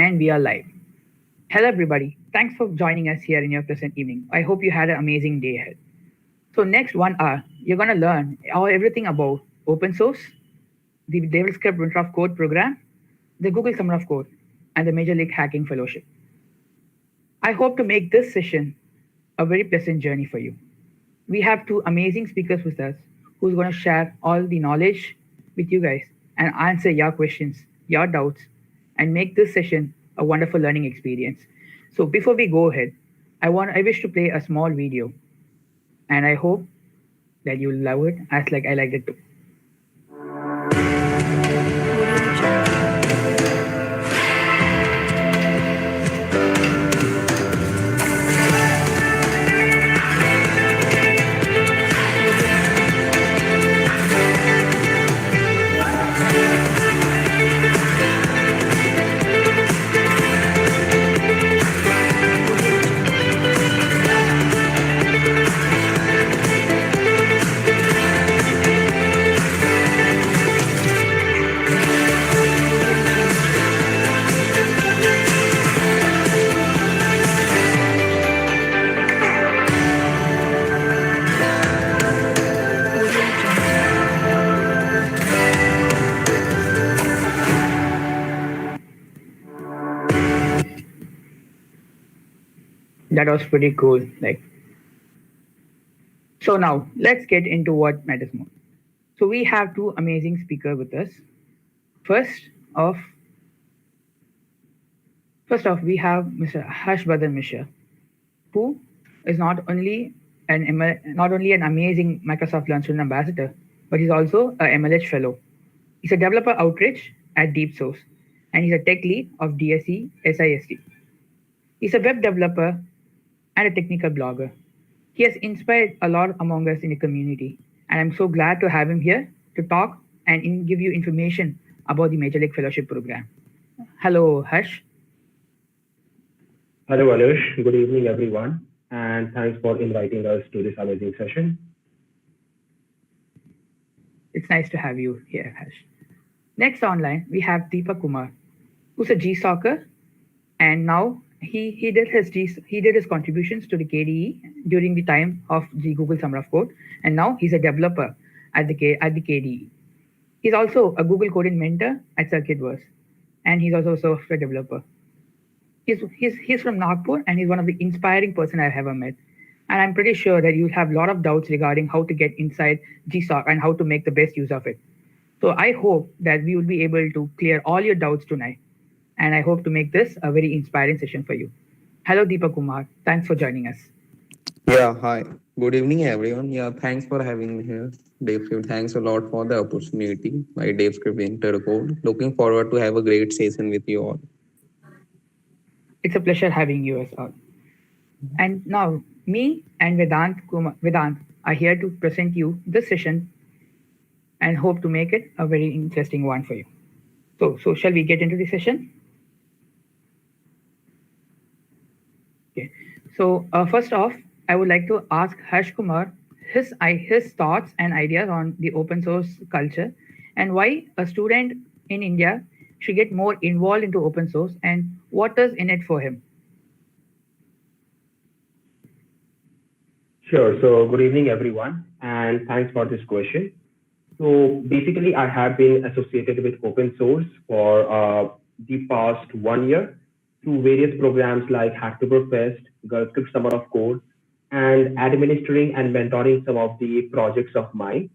And we are live. Hello, everybody. Thanks for joining us here in your pleasant evening. I hope you had an amazing day ahead. So, next 1 hour, you're going to learn everything about open source, the Devscript Winter of Code program, the Google Summer of Code, and the Major League Hacking Fellowship. I hope to make this session a very pleasant journey for you. We have two amazing speakers with us who's going to share all the knowledge with you guys and answer your questions, your doubts, and make this session a wonderful learning experience. So before we go ahead, I wish to play a small video, and I hope that you'll love it as like I liked it too. That was pretty cool. So now let's get into what matters more. So we have two amazing speakers with us. First off, we have Mr. Harshvardhan Mishra, who is not only an amazing Microsoft Learn Student Ambassador, but he's also a MLH Fellow. He's a developer outreach at DeepSource, and he's a tech lead of DSE SISD. He's a web developer and a technical blogger. He has inspired a lot among us in the community, and I'm so glad to have him here to talk and give you information about the Major League Fellowship program. Hello, Harsh. Hello, Anush. Good evening, everyone, and thanks for inviting us to this amazing session. It's nice to have you here, Harsh. Next online, we have DEEPAK KUMAR, who's a GSOCer, and now he did his contributions to the KDE during the time of the Google Summer of Code, and now he's a developer at the KDE. He's also a Google coding mentor at Circuitverse, and he's also a software developer. He's from Nagpur, and he's one of the inspiring person I've ever met. And I'm pretty sure that you'll have a lot of doubts regarding how to get inside GSOC and how to make the best use of it. So I hope that we will be able to clear all your doubts tonight. And I hope to make this a very inspiring session for you. Hello, Deepak Kumar. Thanks for joining us. Yeah, hi. Good evening, everyone. Yeah, thanks for having me here. Devscript, thanks a lot for the opportunity by Devscript Winter of Code. Looking forward to have a great session with you all. It's a pleasure having you as well. And now, me and Vedant are here to present you this session and hope to make it a very interesting one for you. So shall we get into the session? Okay. So first off, I would like to ask Harsh Kumar his thoughts and ideas on the open source culture and why a student in India should get more involved into open source and what is in it for him. Sure. So good evening, everyone, and thanks for this question. So basically, I have been associated with open source for the past 1 year through various programs like Hacktoberfest, GSOC Summer of Code, and administering and mentoring some of the projects of mine.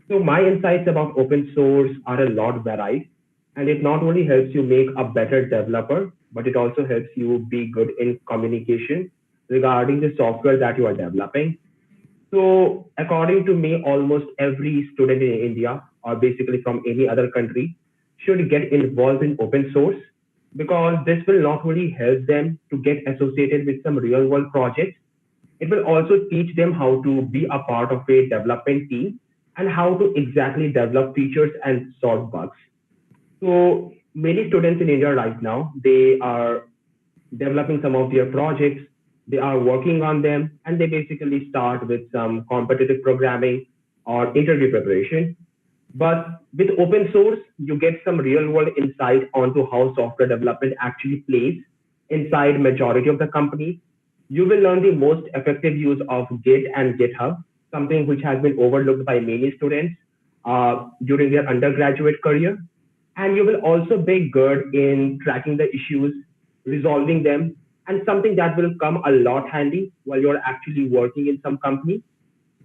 So my insights about open source are a lot varied, and it not only helps you make a better developer, but it also helps you be good in communication regarding the software that you are developing. So according to me, almost every student in India, or basically from any other country, should get involved in open source because this will not only help them to get associated with some real world projects, it will also teach them how to be a part of a development team and how to exactly develop features and solve bugs. So many students in India right now, they are developing some of their projects, they are working on them, and they basically start with some competitive programming or interview preparation. But with open source, you get some real world insight onto how software development actually plays inside majority of the companies. You will learn the most effective use of Git and GitHub, something which has been overlooked by many students during their undergraduate career. And you will also be good in tracking the issues, resolving them, and something that will come a lot handy while you're actually working in some company.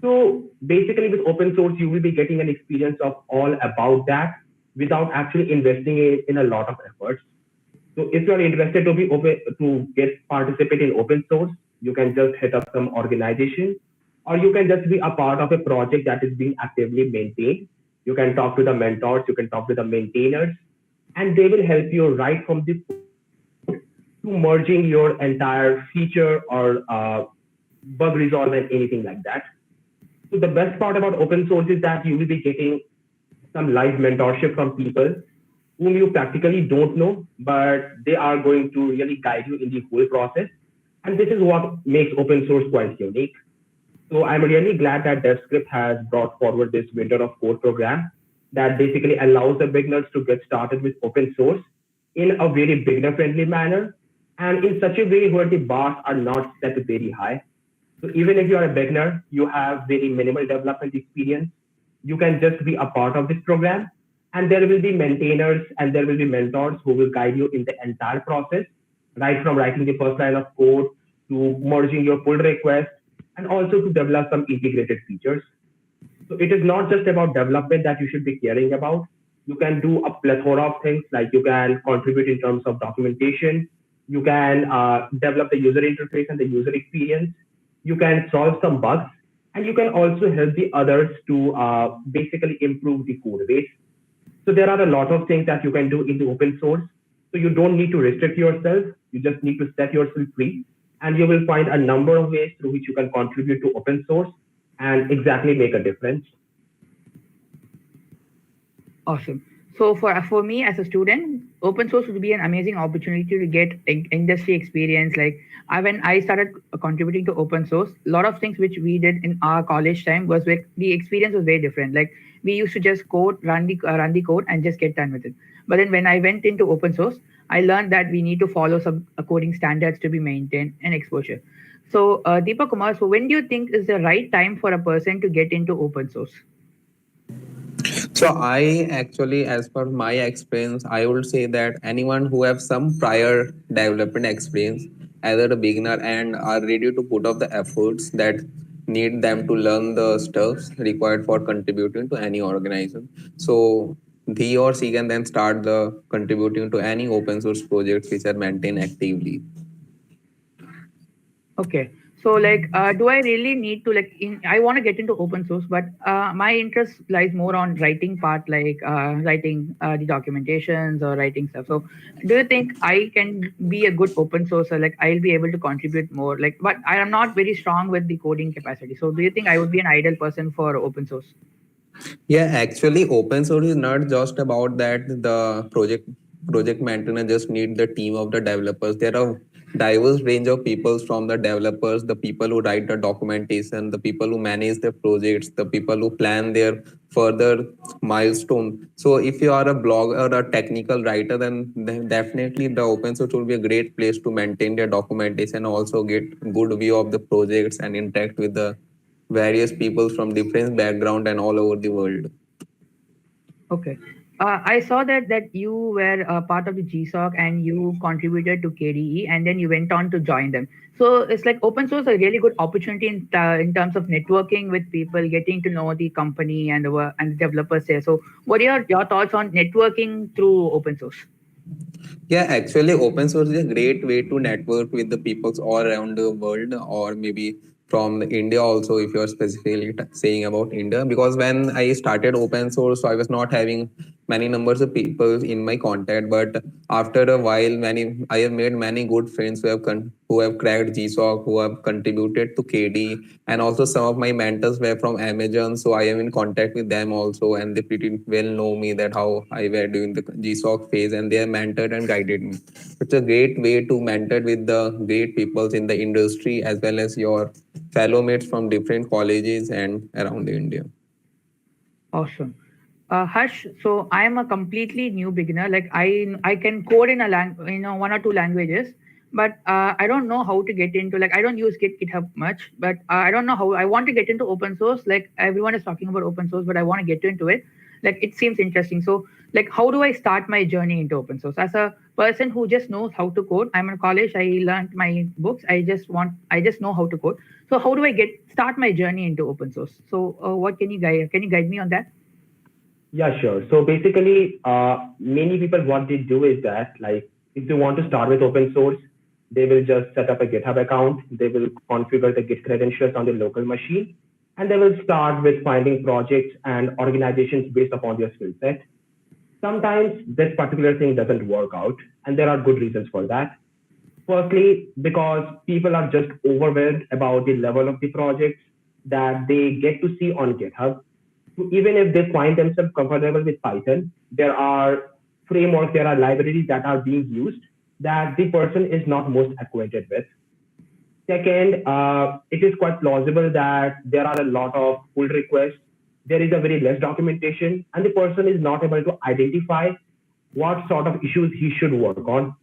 So basically, with open source, you will be getting an experience of all about that without actually investing in a lot of efforts. So if you're interested to be open to get participate in open source, you can just hit up some organization, or you can just be a part of a project that is being actively maintained. You can talk to the mentors, you can talk to the maintainers, and they will help you right from the to merging your entire feature or bug resolve and anything like that. So the best part about open source is that you will be getting some live mentorship from people whom you practically don't know, but they are going to really guide you in the whole process. And this is what makes open source quite unique. So I'm really glad that Devscript has brought forward this Winter of Code program that basically allows the beginners to get started with open source in a very beginner friendly manner and in such a way where the bars are not set very high. So even if you are a beginner, you have very minimal development experience, you can just be a part of this program. And there will be maintainers and there will be mentors who will guide you in the entire process, right from writing the first line of code to merging your pull request and also to develop some integrated features. So it is not just about development that you should be caring about. You can do a plethora of things like you can contribute in terms of documentation. You can develop the user interface and the user experience. You can solve some bugs and you can also help the others to basically improve the code base. So there are a lot of things that you can do in the open source. So you don't need to restrict yourself. You just need to set yourself free and you will find a number of ways through which you can contribute to open source and exactly make a difference. Awesome. So for me as a student, open source would be an amazing opportunity to get industry experience. Like when I started contributing to open source, a lot of things which we did in our college time was like the experience was very different. Like we used to just code, run the code, and just get done with it. But then when I went into open source, I learned that we need to follow some coding standards to be maintained and exposure. So Deepak Kumar, so when do you think is the right time for a person to get into open source? So I actually, as per my experience, I would say that anyone who have some prior development experience, either a beginner and are ready to put up the efforts that need them to learn the stuffs required for contributing to any organization. So he or she can then start the contributing to any open source projects which are maintained actively. Okay. So like, do I really need to like, I want to get into open source, but my interest lies more on writing part, like writing the documentations or writing stuff. So do you think I can be a good open sourcer? Like I'll be able to contribute more, like, but I am not very strong with the coding capacity. So do you think I would be an ideal person for open source? Yeah, actually, open source is not just about that the project maintainer just need the team of the developers. There are diverse range of people from the developers, the people who write the documentation, the people who manage the projects, the people who plan their further milestone. So if you are a blogger or a technical writer, then definitely the open source will be a great place to maintain their documentation, also get good view of the projects and interact with the various people from different background and all over the world. Okay. I saw that you were part of the GSOC and you contributed to KDE and then you went on to join them. So it's like open source a really good opportunity in terms of networking with people, getting to know the company and the developers there. So what are your thoughts on networking through open source? Yeah, actually, open source is a great way to network with the peoples all around the world, or maybe from India also, if you're specifically saying about India. Because when I started open source, so I was not having many numbers of people in my contact. But after a while, I have made many good friends who have cracked GSOC, who have contributed to KD, and also some of my mentors were from Amazon, so I am in contact with them also, and they pretty well know me that how I were doing the GSOC phase, and they have mentored and guided me. It's a great way to mentor with the great peoples in the industry as well as your fellow mates from different colleges and around India. Awesome. Harsh, so I am a completely new beginner. Like I can code in one or two languages, but I don't know how to get into, like, I don't use GitHub much, but I don't know how. I want to get into open source. Like everyone is talking about open source, but I want to get into it. Like it seems interesting. So like, how do I start my journey into open source? As a person who just knows how to code, I'm in college. I learned my books. I just know how to code. So how do I start my journey into open source? So what can you guide me on that? Yeah, sure. So basically, many people, what they do is that, like, if they want to start with open source, they will just set up a GitHub account. They will configure the Git credentials on their local machine, and they will start with finding projects and organizations based upon their skill set. Sometimes this particular thing doesn't work out, and there are good reasons for that. Firstly, because people are just overwhelmed about the level of the projects that they get to see on GitHub. So even if they find themselves comfortable with Python, there are frameworks, there are libraries that are being used that the person is not most acquainted with. Second, it is quite plausible that there are a lot of pull requests. There is a very less documentation, and the person is not able to identify what sort of issues he should work on.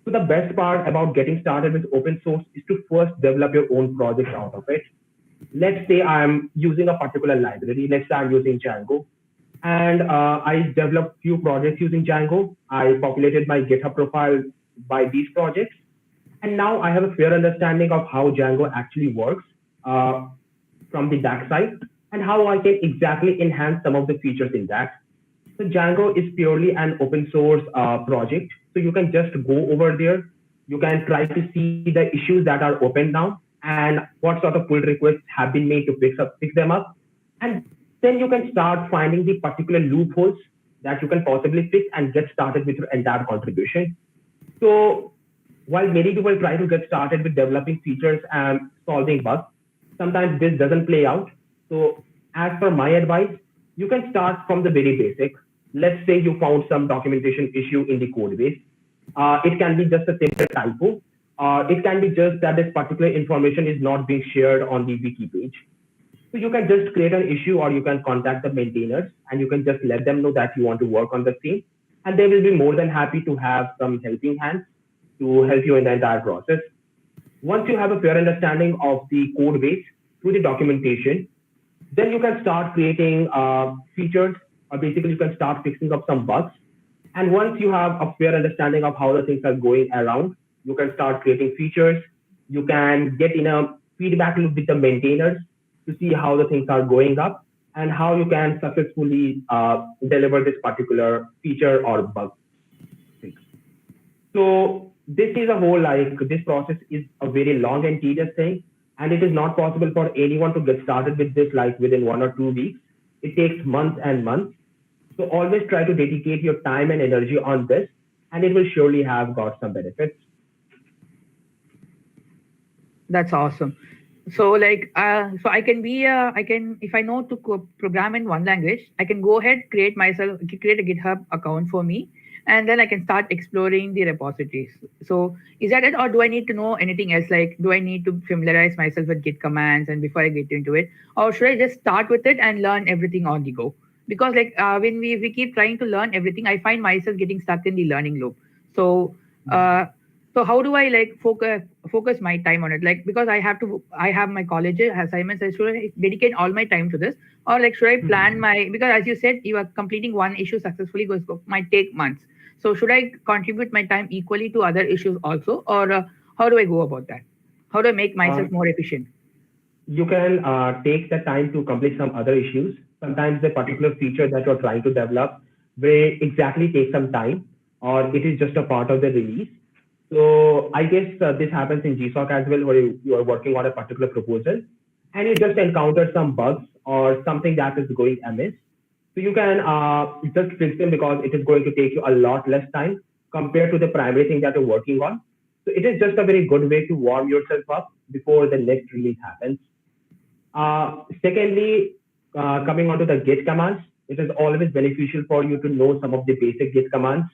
So the best part about getting started with open source is to first develop your own project out of it. Let's say I'm using a particular library. Let's say I'm using Django, and I developed few projects using Django. I populated my GitHub profile by these projects, and now I have a fair understanding of how Django actually works from the backside and how I can exactly enhance some of the features in that. So Django is purely an open source project. So you can just go over there. You can try to see the issues that are open now and what sort of pull requests have been made to fix them up. And then you can start finding the particular loopholes that you can possibly fix and get started with your entire contribution. So while many people try to get started with developing features and solving bugs, sometimes this doesn't play out. So as per my advice, you can start from the very basic. Let's say you found some documentation issue in the code base. It can be just a simple typo. It can be just that this particular information is not being shared on the wiki page. So you can just create an issue, or you can contact the maintainers and you can just let them know that you want to work on the same. And they will be more than happy to have some helping hands to help you in the entire process. Once you have a fair understanding of the code base through the documentation, then you can start creating features, or basically you can start fixing up some bugs. And once you have a fair understanding of how the things are going around, you can start creating features. You can get in a feedback loop with the maintainers to see how the things are going up and how you can successfully deliver this particular feature or bug fix. So this is a whole, like, this process is a very long and tedious thing, and it is not possible for anyone to get started with this like within 1 or 2 weeks. It takes months and months. So always try to dedicate your time and energy on this, and it will surely have got some benefits. That's awesome. So like, so I can if I know to program in one language, I can go ahead, create a GitHub account for me, and then I can start exploring the repositories. So is that it, or do I need to know anything else? Like, do I need to familiarize myself with Git commands and before I get into it, or should I just start with it and learn everything on the go? Because like when we keep trying to learn everything, I find myself getting stuck in the learning loop. So so how do I like focus my time on it? Like, because I have my college assignments. Should I dedicate all my time to this, or like should I plan my, because as you said, you are completing one issue successfully might take months. So should I contribute my time equally to other issues also, or how do I go about that? How do I make myself more efficient? You can take the time to complete some other issues. Sometimes the particular feature that you're trying to develop will exactly take some time, or it is just a part of the release. So I guess this happens in GSOC as well, where you are working on a particular proposal and you just encounter some bugs or something that is going amiss. So you can just fix them, because it is going to take you a lot less time compared to the primary thing that you're working on. So it is just a very good way to warm yourself up before the next release happens. Secondly, coming onto the Git commands, it is always beneficial for you to know some of the basic Git commands.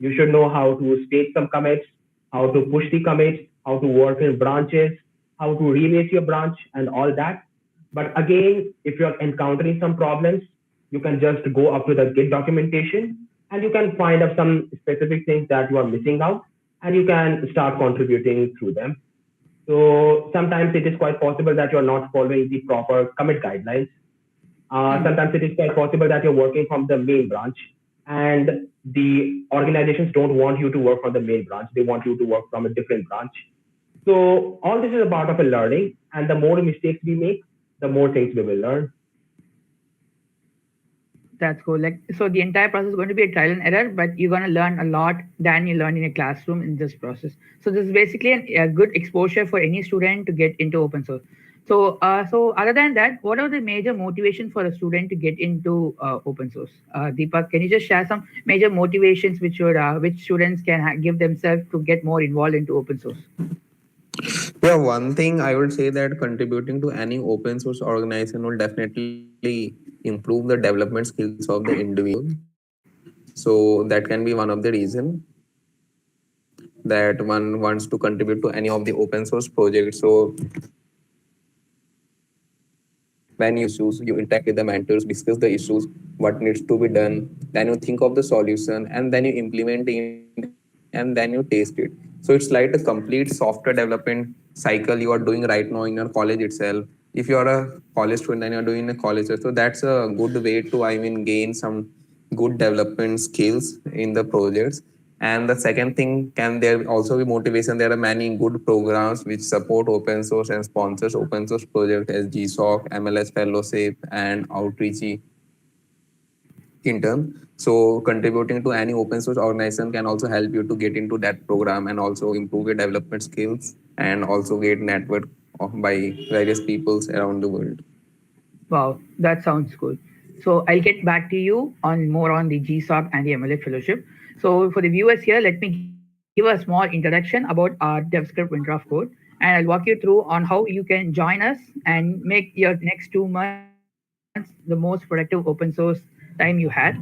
You should know how to state some commits, how to push the commits, how to work in branches, how to remake your branch and all that. But again, if you're encountering some problems, You can just go up to the Git documentation and you can find out some specific things that you are missing out and you can start contributing through them. So sometimes it is quite possible that you're not following the proper commit guidelines. Sometimes it is quite possible that you're working from the main branch and the organizations don't want you to work from the main branch. They want you to work from a different branch. So all this is a part of a learning, and the more mistakes we make, the more things we will learn. That's cool. Like, so the entire process is going to be a trial and error, but you're going to learn a lot than you learn in a classroom in this process. So this is basically a good exposure for any student to get into open source. So, so other than that, what are the major motivation for a student to get into open source? Deepak, can you just share some major motivations which students can give themselves to get more involved into open source? Yeah, one thing I would say that contributing to any open source organization will definitely improve the development skills of the individual. So that can be one of the reason that one wants to contribute to any of the open source projects. So when you issues, you interact with the mentors, discuss the issues, what needs to be done, then you think of the solution, and then you implement it, and then you test it. So it's like a complete software development cycle you are doing right now in your college itself. If you are a college student and you're doing a college, so that's a good way to, I mean, gain some good development skills in the projects. And the second thing, can there also be motivation? There are many good programs which support open source and sponsors open source projects as GSOC, MLH Fellowship, and Outreach intern. So contributing to any open source organization can also help you to get into that program and also improve your development skills and also get network by various peoples around the world. Wow, that sounds cool. So I'll get back to you on more on the GSOC and the MLH Fellowship. So for the viewers here, let me give a small introduction about our Devscript Winter of Code, and I'll walk you through on how you can join us and make your next 2 months the most productive open source time you had.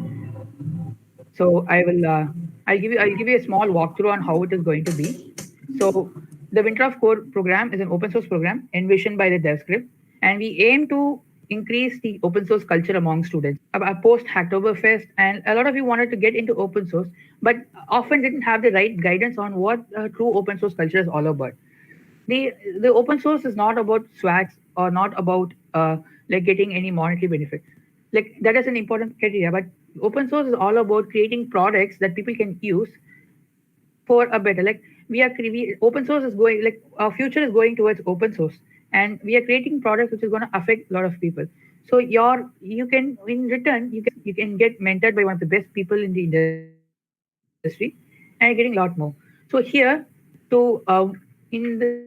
So I'll give you a small walkthrough on how it is going to be. So the Winter of Code program is an open source program envisioned by the Devscript, and we aim to increase the open source culture among students. Post Hacktoberfest, and a lot of you wanted to get into open source, but often didn't have the right guidance on what true open source culture is all about. The open source is not about swags or not about like getting any monetary benefit. Like that is an important criteria, but open source is all about creating products that people can use for a better, like open source is going, like our future is going towards open source, and we are creating products which is going to affect a lot of people. So you can, in return, you can get mentored by one of the best people in the industry, and you're getting a lot more. So here, to the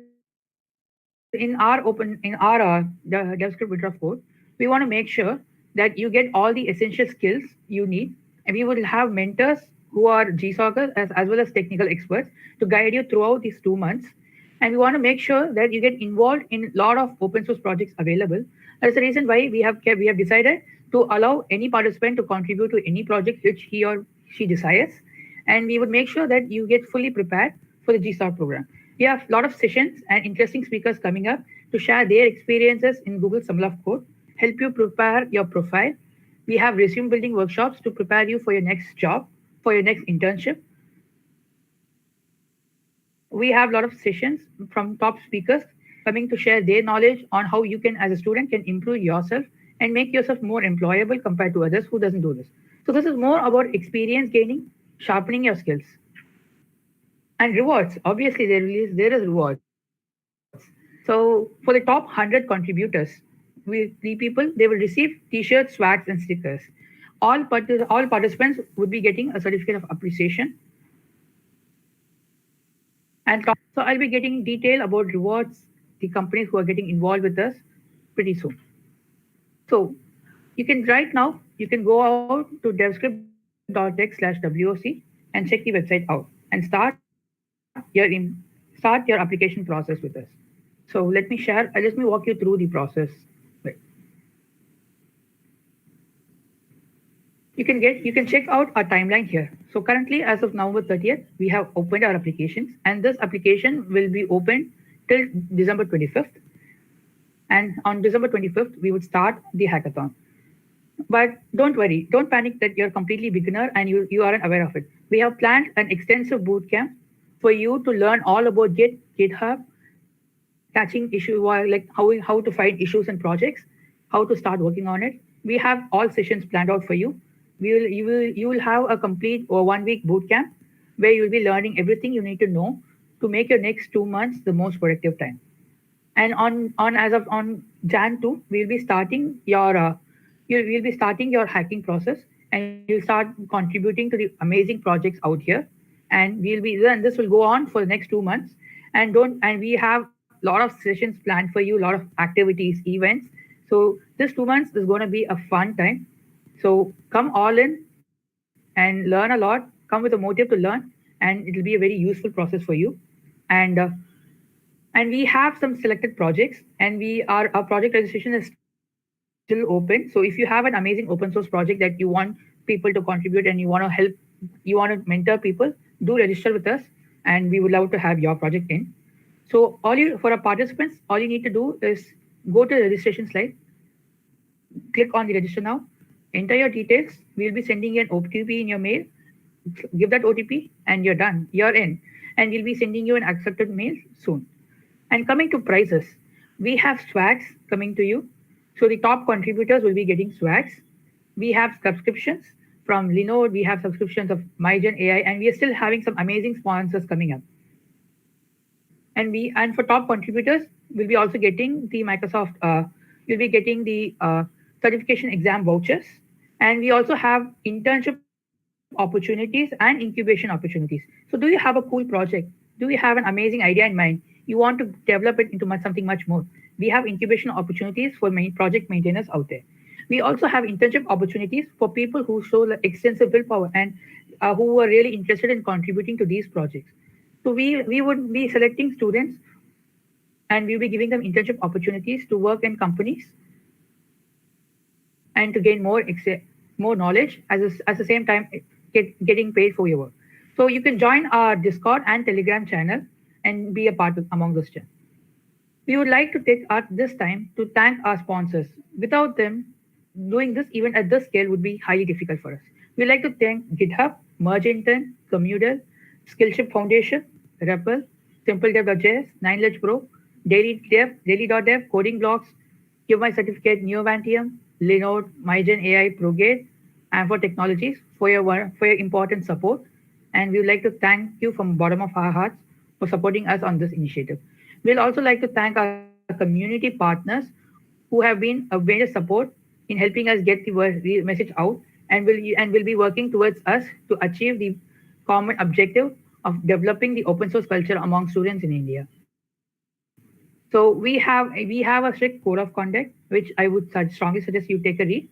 Devscript Winter of Code, we want to make sure that you get all the essential skills you need, and we will have mentors who are GSOCers as well as technical experts to guide you throughout these 2 months. And we want to make sure that you get involved in a lot of open source projects available. That's the reason why we have decided to allow any participant to contribute to any project which he or she desires, and we would make sure that you get fully prepared for the GSOC program. We have a lot of sessions and interesting speakers coming up to share their experiences in Google Summer of Code, help you prepare your profile. We have resume building workshops to prepare you for your next job, for your next internship. We have a lot of sessions from top speakers coming to share their knowledge on how you can, as a student, can improve yourself and make yourself more employable compared to others who doesn't do this. So this is more about experience gaining, sharpening your skills. And rewards, obviously there is rewards. So for the top 100 contributors, the people, they will receive t-shirts, swags, and stickers. All participants would be getting a certificate of appreciation. And so I'll be getting detail about rewards, the companies who are getting involved with us pretty soon. So you can right now, you can go out to devscript.tech/WOC and check the website out and start your application process with us. So let me walk you through the process. Wait. You can check out our timeline here. So currently, as of November 30th, we have opened our applications, and this application will be open till December 25th. And on December 25th, we would start the hackathon. But don't worry, don't panic that you're completely beginner and you aren't aware of it. We have planned an extensive bootcamp for you to learn all about GitHub, catching issue like how to find issues in projects, how to start working on it. We have all sessions planned out for you. You will have a complete or 1 week bootcamp where you'll be learning everything you need to know to make your next 2 months the most productive time. And on Jan 2, we'll be starting you'll be starting your hacking process, and you'll start contributing to the amazing projects out here. And this will go on for the next 2 months. And we have a lot of sessions planned for you, a lot of activities, events. So this 2 months is going to be a fun time. So come all in and learn a lot. Come with a motive to learn, and it'll be a very useful process for you. And we have some selected projects, and our project registration is still open. So if you have an amazing open source project that you want people to contribute and you want to help, you want to mentor people, do register with us, and we would love to have your project in. So for our participants, all you need to do is go to the registration slide, click on the register now, enter your details. We'll be sending you an OTP in your mail. Give that OTP and you're done. You're in. And we'll be sending you an accepted mail soon. And coming to prices, we have swags coming to you. So the top contributors will be getting swags. We have subscriptions from Linode. We have subscriptions of MISHRA AI, and we are still having some amazing sponsors coming up. And for top contributors, we'll be also getting the Microsoft. You'll be getting the certification exam vouchers, and we also have internship opportunities and incubation opportunities. So do you have a cool project? Do you have an amazing idea in mind? You want to develop it into something much more? We have incubation opportunities for many project maintainers out there. We also have internship opportunities for people who show extensive willpower and who are really interested in contributing to these projects. So we would be selecting students, and we'll be giving them internship opportunities to work in companies and to gain more knowledge at the same time getting paid for your work. So you can join our Discord and Telegram channel and be a part among those channels. We would like to take this time to thank our sponsors. Without them, doing this even at this scale would be highly difficult for us. We'd like to thank GitHub, Mergington, Comudal, Skillship Foundation, REPL, SimpleDev.js, 9ledge Pro, Daily.dev, Coding Blocks, Give My Certificate, Neovantium, Linode, MISHRA AI, ProGate, and for Technologies for your important support. And we would like to thank you from the bottom of our hearts for supporting us on this initiative. We'll also like to thank our community partners who have been a major support in helping us get the message out, and will be working towards us to achieve the common objective of developing the open source culture among students in India. So we have a strict code of conduct, which I would strongly suggest you take a read.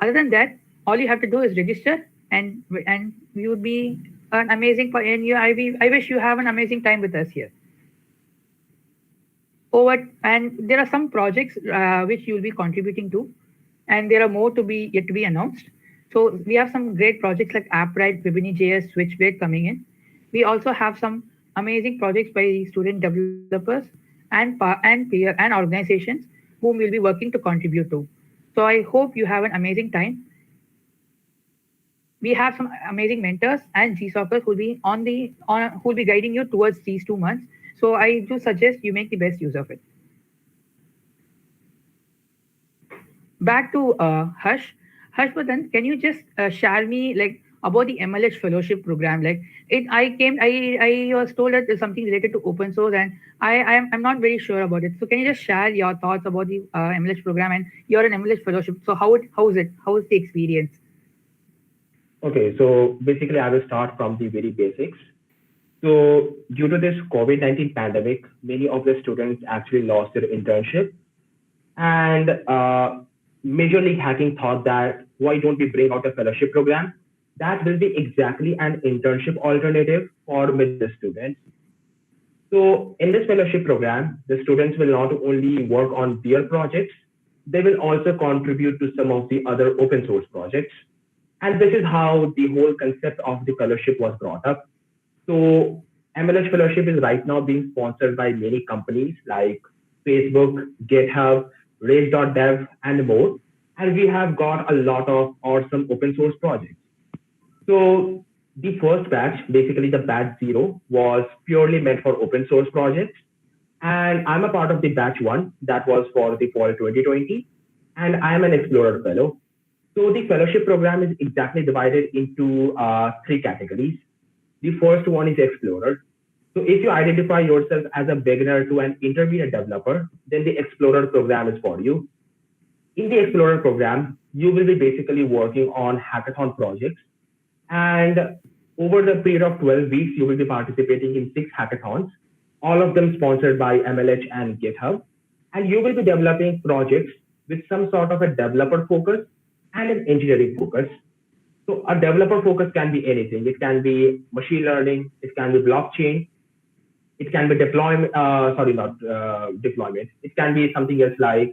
Other than that, all you have to do is register, and you would be an amazing. And I wish you have an amazing time with us here. And there are some projects which you'll be contributing to, and there are more yet to be announced. So we have some great projects like AppWrite, Webini.js, Switchblade coming in. We also have some amazing projects by student developers and peer and organizations whom we'll be working to contribute to. So I hope you have an amazing time. We have some amazing mentors and GSOCers who'll be who'll be guiding you towards these 2 months. So I do suggest you make the best use of it. Back to Harsh. Harshvardhan, can you just share me about the MLH Fellowship program? I was told that there's something related to open source, and I'm not very sure about it. So can you just share your thoughts about the MLH program? And you're an MLH Fellowship, so how is it? How is the experience? Okay, so basically I will start from the very basics. So due to this COVID-19 pandemic, many of the students actually lost their internship, and Major League Hacking thought that why don't we bring out a fellowship program that will be exactly an internship alternative for middle students. So in this fellowship program, the students will not only work on their projects, they will also contribute to some of the other open source projects. And this is how the whole concept of the fellowship was brought up. So MLH Fellowship is right now being sponsored by many companies like Facebook, GitHub, Raise.dev, and more. and we have got a lot of awesome open source projects. So the first batch, basically the batch 0, was purely meant for open source projects. And I'm a part of the batch 1 that was for the fall 2020. And I am an Explorer Fellow. So the fellowship program is exactly divided into 3 categories. The first one is Explorer. So if you identify yourself as a beginner to an intermediate developer, then the Explorer program is for you. In the Explorer program, you will be basically working on hackathon projects. And over the period of 12 weeks, you will be participating in 6 hackathons, all of them sponsored by MLH and GitHub. And you will be developing projects with some sort of a developer focus and an engineering focus. So a developer focus can be anything. It can be machine learning, it can be blockchain, it can be deployment, deployment. It can be something else like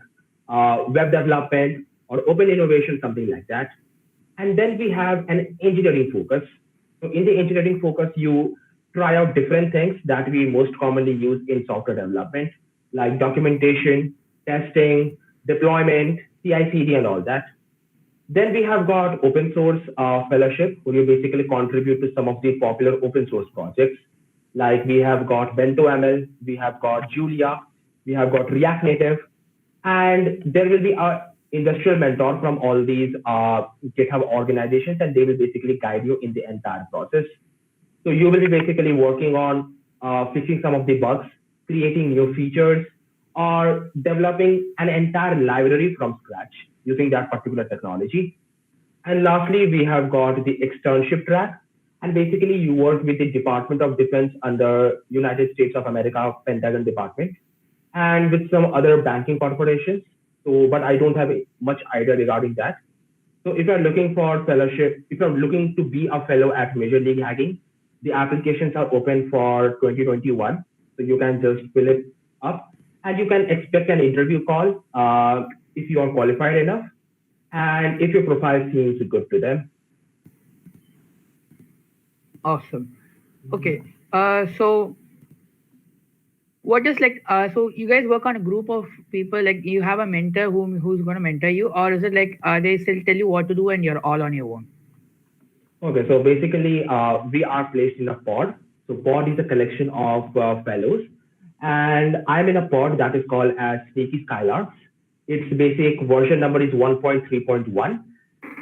web development or open innovation, something like that. And then we have an engineering focus. So in the engineering focus, you try out different things that we most commonly use in software development, like documentation, testing, deployment, CI/CD, and all that. Then we have got open source fellowship, where you basically contribute to some of the popular open source projects. Like we have got BentoML, we have got Julia, we have got React Native, and there will be an industrial mentor from all these GitHub organizations, and they will basically guide you in the entire process. So you will be basically working on fixing some of the bugs, creating new features, or developing an entire library from scratch using that particular technology. And lastly, we have got the externship track. And basically, you work with the Department of Defense under United States of America Pentagon Department, and with some other banking corporations. So, but I don't have much idea regarding that. So if you're looking for fellowship, if you're looking to be a fellow at Major League Hacking, the applications are open for 2021. So you can just fill it up, and you can expect an interview call if you are qualified enough, and if your profile seems good to them. Awesome. Okay. So what is like, so you guys work on a group of people, like you have a mentor who's going to mentor you, or is it like they still tell you what to do and you're all on your own? Okay, so basically we are placed in a pod. So pod is a collection of fellows, and I'm in a pod that is called as Sneaky Skylarks. Its basic version number is 1.3.1.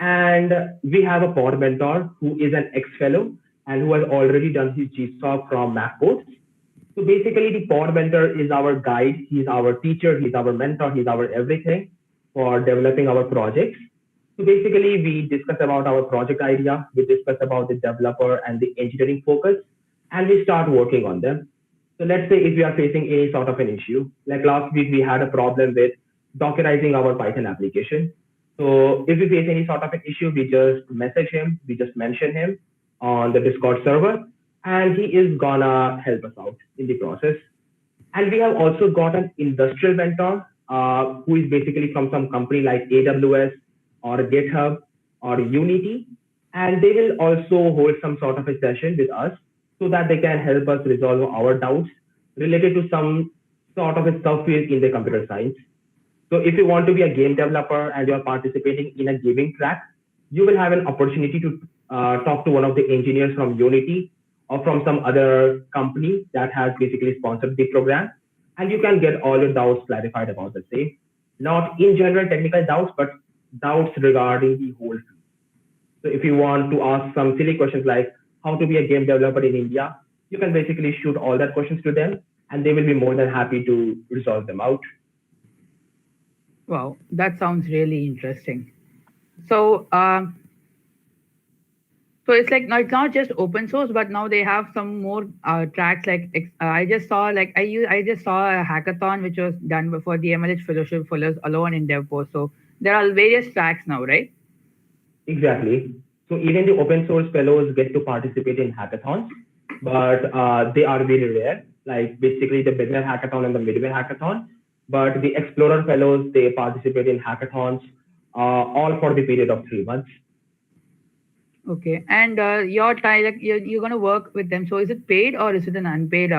And we have a pod mentor who is an ex-fellow and who has already done his GSOC from MacPost. So basically the pod mentor is our guide. He's our teacher, he's our mentor, he's our everything for developing our projects. So basically we discuss about our project idea, we discuss about the developer and the engineering focus, and we start working on them. So let's say if we are facing any sort of an issue, like last week we had a problem with Dockerizing our Python application. So if we face any sort of an issue, we just message him, we just mention him on the Discord server, and he is gonna help us out in the process. And we have also got an industrial mentor who is basically from some company like AWS or GitHub or Unity, and they will also hold some sort of a session with us so that they can help us resolve our doubts related to some sort of a subfield in the computer science. So if you want to be a game developer and you're participating in a gaming track, you will have an opportunity to talk to one of the engineers from Unity or from some other company that has basically sponsored the program, and you can get all your doubts clarified about the same. Not in general technical doubts, but doubts regarding the whole field. So if you want to ask some silly questions like how to be a game developer in India, you can basically shoot all that questions to them, and they will be more than happy to resolve them out. Wow, that sounds really interesting. So, so it's like it's not just open source, but now they have some more tracks. Like I just saw, I just saw a hackathon which was done before the MLH Fellowship Fellows alone in DevPost. So there are various tracks now, right? Exactly. So even the open source fellows get to participate in hackathons, but they are very rare. Like basically the beginner hackathon and the midway hackathon. But the Explorer fellows, they participate in hackathons all for the period of 3 months. Okay, and your time, like you're going to work with them. So is it paid or is it an unpaid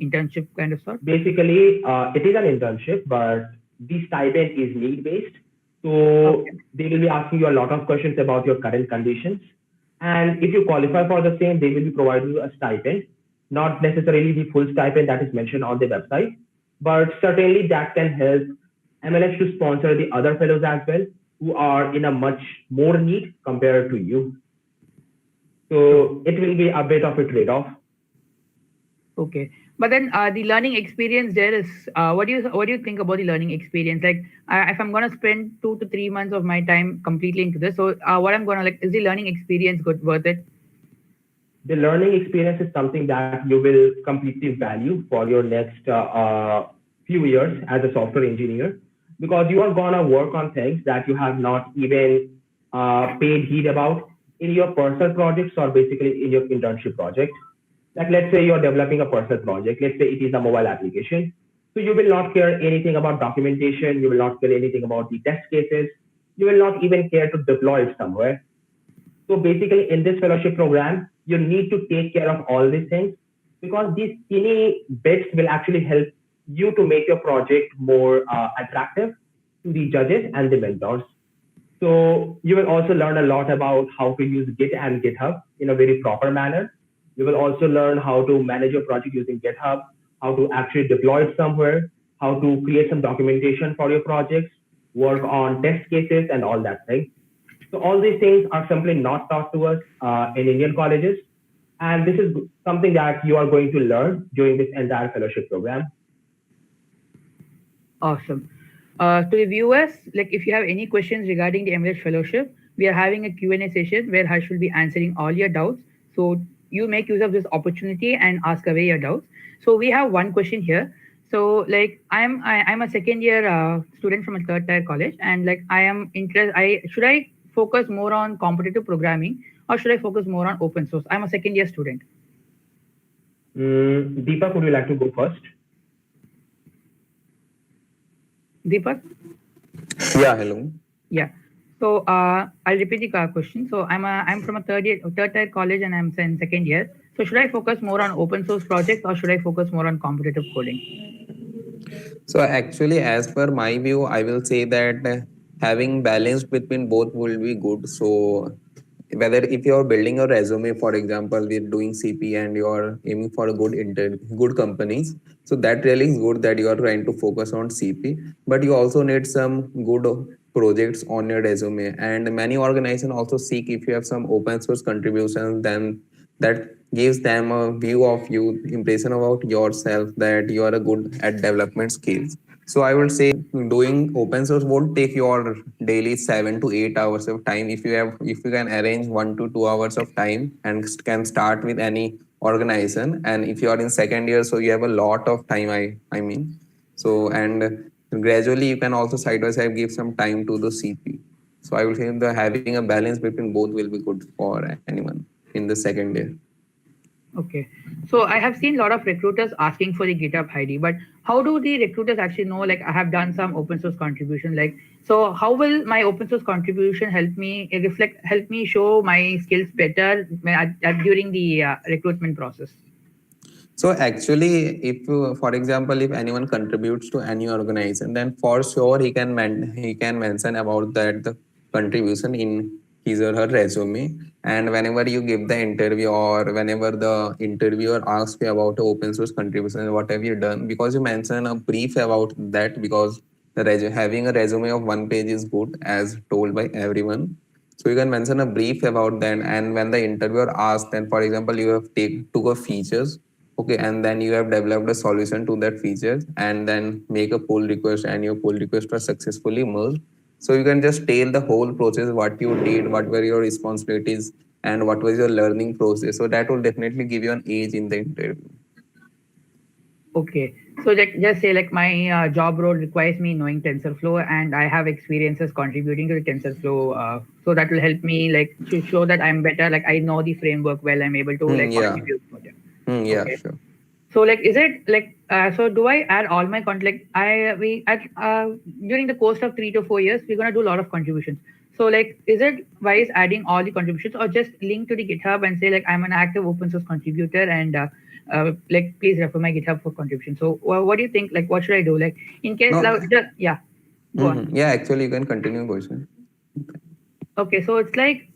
internship kind of stuff? Basically, it is an internship, but the stipend is need-based. So they will be asking you a lot of questions about your current conditions. And if you qualify for the same, they will be providing you a stipend, not necessarily the full stipend that is mentioned on the website, but certainly that can help MLH to sponsor the other fellows as well, who are in a much more need compared to you. So it will be a bit of a trade-off. Okay, but then the learning experience there is what do you think about the learning experience? Like, if I'm gonna spend 2 to 3 months of my time completely into this, so what I'm gonna like is the learning experience good worth it? The learning experience is something that you will completely value for your next few years as a software engineer, because you are gonna work on things that you have not even paid heed about in your personal projects or basically in your internship project. Like, let's say you're developing a personal project, let's say it is a mobile application. So you will not care anything about documentation, you will not care anything about the test cases, you will not even care to deploy it somewhere. So basically in this fellowship program, you need to take care of all these things, because these teeny bits will actually help you to make your project more attractive to the judges and the mentors. So you will also learn a lot about how to use Git and GitHub in a very proper manner. You will also learn how to manage your project using GitHub, how to actually deploy it somewhere, how to create some documentation for your projects, work on test cases and all that thing. So all these things are simply not taught to us in Indian colleges. And this is something that you are going to learn during this entire fellowship program. Awesome. To the viewers, like if you have any questions regarding the MLH Fellowship, we are having a Q&A session where Harsh will be answering all your doubts. So you make use of this opportunity and ask away your doubts. So we have one question here. So like I'm a second year student from a third tier college, and like I am interested. Should I focus more on competitive programming or should I focus more on open source? I'm a second year student. Deepak, would you like to go first? Deepak? Yeah, hello. Yeah. So I'll repeat the question. So I'm from a third tier college and I'm in second year. So should I focus more on open source projects or should I focus more on competitive coding? So actually, as per my view, I will say that having balance between both will be good. So whether if you're building a resume, for example, with doing CP and you're aiming for a good companies, so that really is good that you are trying to focus on CP, but you also need some good projects on your resume. And many organizations also seek if you have some open source contributions, then that gives them a view of you, impression about yourself that you are a good at development skills. So I would say doing open source won't take your daily 7 to 8 hours of time. If you can arrange 1 to 2 hours of time and can start with any organization. And if you are in second year, so you have a lot of time. I mean, so and gradually you can also side by side give some time to the CP. So I would say the having a balance between both will be good for anyone in the second year. Okay. So I have seen a lot of recruiters asking for the GitHub ID, but how do the recruiters actually know, like I have done some open source contribution? Like, so how will my open source contribution help me show my skills better during the recruitment process? So actually, if for example, if anyone contributes to any organization, then for sure he can mention about that the contribution in his or her resume. And whenever you give the interview or whenever the interviewer asks you about the open source contribution, what have you done? Because you mention a brief about that, because having a resume of 1 page is good as told by everyone. So you can mention a brief about that, and when the interviewer asks, then for example, you have took a features, okay, and then you have developed a solution to that feature, and then make a pull request, and your pull request was successfully merged. So you can just tell the whole process, what you did, what were your responsibilities, and what was your learning process. So that will definitely give you an edge in the interview. Okay, so like just say like my job role requires me knowing TensorFlow and I have experiences contributing to the TensorFlow. So that will help me like to show that I'm better. Like I know the framework well. I'm able to like Yeah. contribute for them. Yeah, Okay. sure. So like, is it like so? Do I add all my content? Like during the course of 3 to 4 years, we're gonna do a lot of contributions. So like, is it wise adding all the contributions or just link to the GitHub and say like I'm an active open source contributor and like please refer my GitHub for contribution. So what do you think? Like, what should I do? Like in case No, yeah. Go on. Yeah, actually, you can continue question. Okay, so it's like,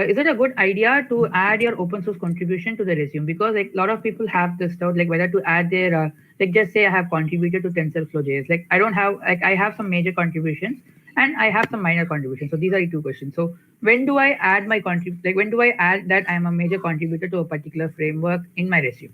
is it a good idea to add your open source contribution to the resume? Because like a lot of people have this doubt, like whether to add their, like just say I have contributed to TensorFlow.js. Like I don't have, like I have some major contributions and I have some minor contributions. So these are the two questions. So when do I add my like when do I add that I'm a major contributor to a particular framework in my resume?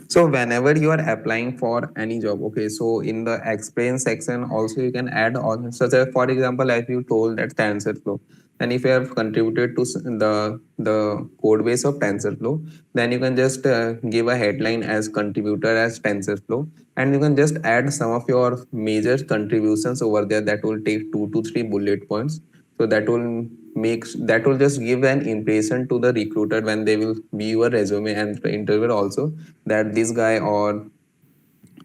So whenever you are applying for any job, okay, so in the experience section also you can add on, such as for example, as you told that TensorFlow, and if you have contributed to the code base of TensorFlow, then you can just give a headline as contributor as TensorFlow, and you can just add some of your major contributions over there. That will take 2 to 3 bullet points. So that will just give an impression to the recruiter when they will view your resume and the interviewer also, that this guy or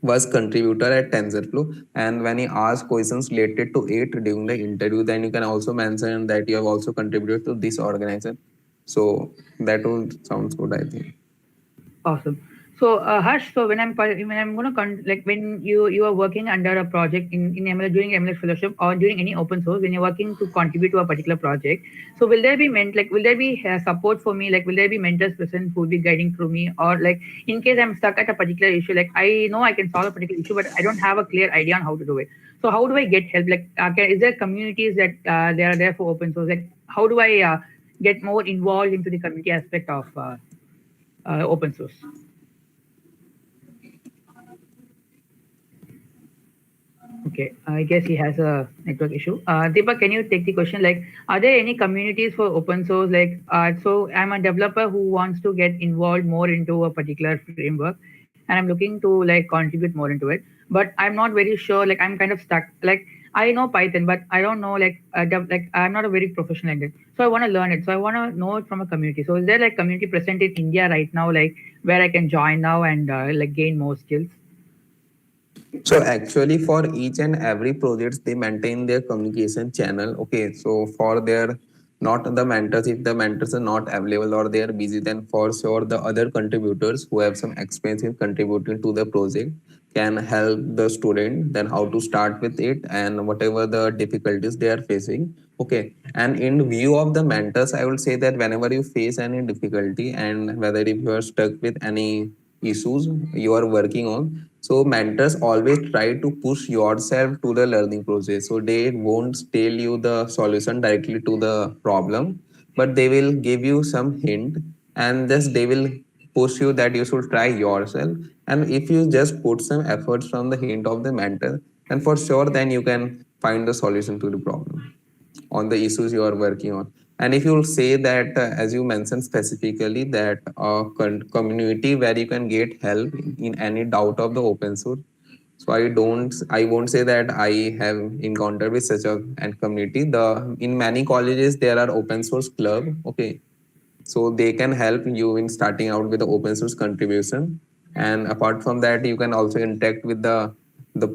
was contributor at TensorFlow, and when he asks questions related to it during the interview, then you can also mention that you have also contributed to this organization. So that will sounds good, I think. Awesome. So Harsh, so when I'm gonna like when you are working under a project in ML during MLH Fellowship or during any open source, when you're working to contribute to a particular project, so will there be will there be support for me? Like will there be mentors present who will be guiding through me, or like in case I'm stuck at a particular issue, like I know I can solve a particular issue, but I don't have a clear idea on how to do it. So how do I get help? Like is there communities that they are there for open source? Like how do I get more involved into the community aspect of open source? Okay, I guess he has a network issue. Deepak, can you take the question? Like, are there any communities for open source? Like, so I'm a developer who wants to get involved more into a particular framework, and I'm looking to like contribute more into it. But I'm not very sure. Like, I'm kind of stuck. Like, I know Python, but I don't know like I'm not a very professional at it. So I want to learn it. So I want to know it from a community. So is there like community present in India right now, like where I can join now and like gain more skills? So actually for each and every project, they maintain their communication channel. Okay, so for their, not the mentors, if the mentors are not available or they are busy, then for sure the other contributors who have some experience in contributing to the project can help the student then how to start with it and whatever the difficulties they are facing. Okay, and in view of the mentors, I would say that whenever you face any difficulty and whether if you are stuck with any issues you are working on, so mentors always try to push yourself to the learning process. So they won't tell you the solution directly to the problem, but they will give you some hint, and just they will push you that you should try yourself. And if you just put some efforts from the hint of the mentor, then for sure then you can find the solution to the problem on the issues you are working on. And if you say that, as you mentioned specifically, that community where you can get help in any doubt of the open source. So I won't say that I have encountered with such a community. In many colleges there are open source club. Okay, so they can help you in starting out with the open source contribution. And apart from that, you can also interact with the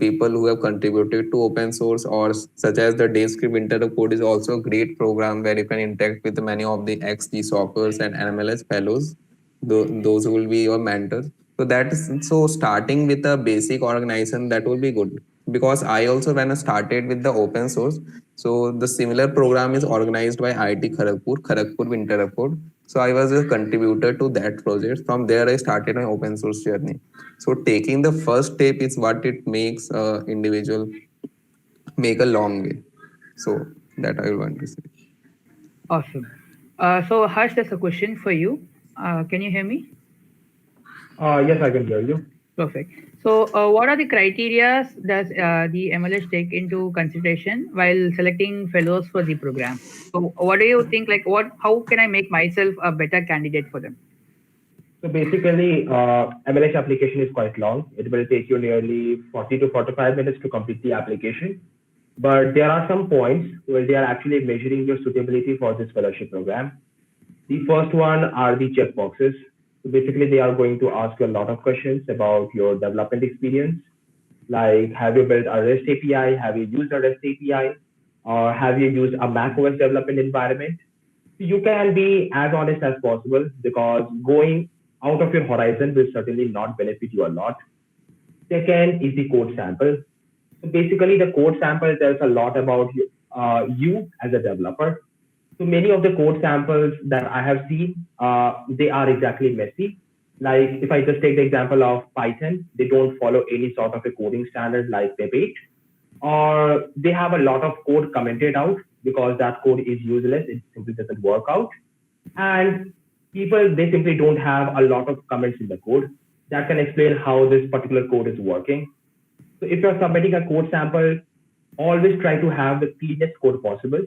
people who have contributed to open source, or such as the Devscript Winter of Code is also a great program where you can interact with many of the ex-GSOCers and MLH fellows. Those will be your mentors. So that is, so starting with a basic organization, that will be good, because I also, when I started with the open source, so the similar program is organized by IIT Kharagpur Winter of Code. So I was a contributor to that project. From there I started my open source journey. So taking the first step is what it makes a individual make a long way. So that I want to say. Awesome. So Harsh, there's a question for you. Can you hear me? Yes, I can hear you. Perfect. So what are the criteria does the MLH take into consideration while selecting fellows for the program? So what do you think, like how can I make myself a better candidate for them? So basically, MLH application is quite long. It will take you nearly 40 to 45 minutes to complete the application. But there are some points where they are actually measuring your suitability for this fellowship program. The first one are the checkboxes. So basically, they are going to ask you a lot of questions about your development experience, like have you built a REST API, have you used a REST API, or have you used a macOS development environment. You can be as honest as possible, because going out of your horizon will certainly not benefit you a lot. Second is the code sample. So basically, the code sample tells a lot about you as a developer. So many of the code samples that I have seen, they are exactly messy. Like if I just take the example of Python, they don't follow any sort of a coding standard like debate, or they have a lot of code commented out because that code is useless. It simply doesn't work out. And people, they simply don't have a lot of comments in the code that can explain how this particular code is working. So if you're submitting a code sample, always try to have the cleanest code possible.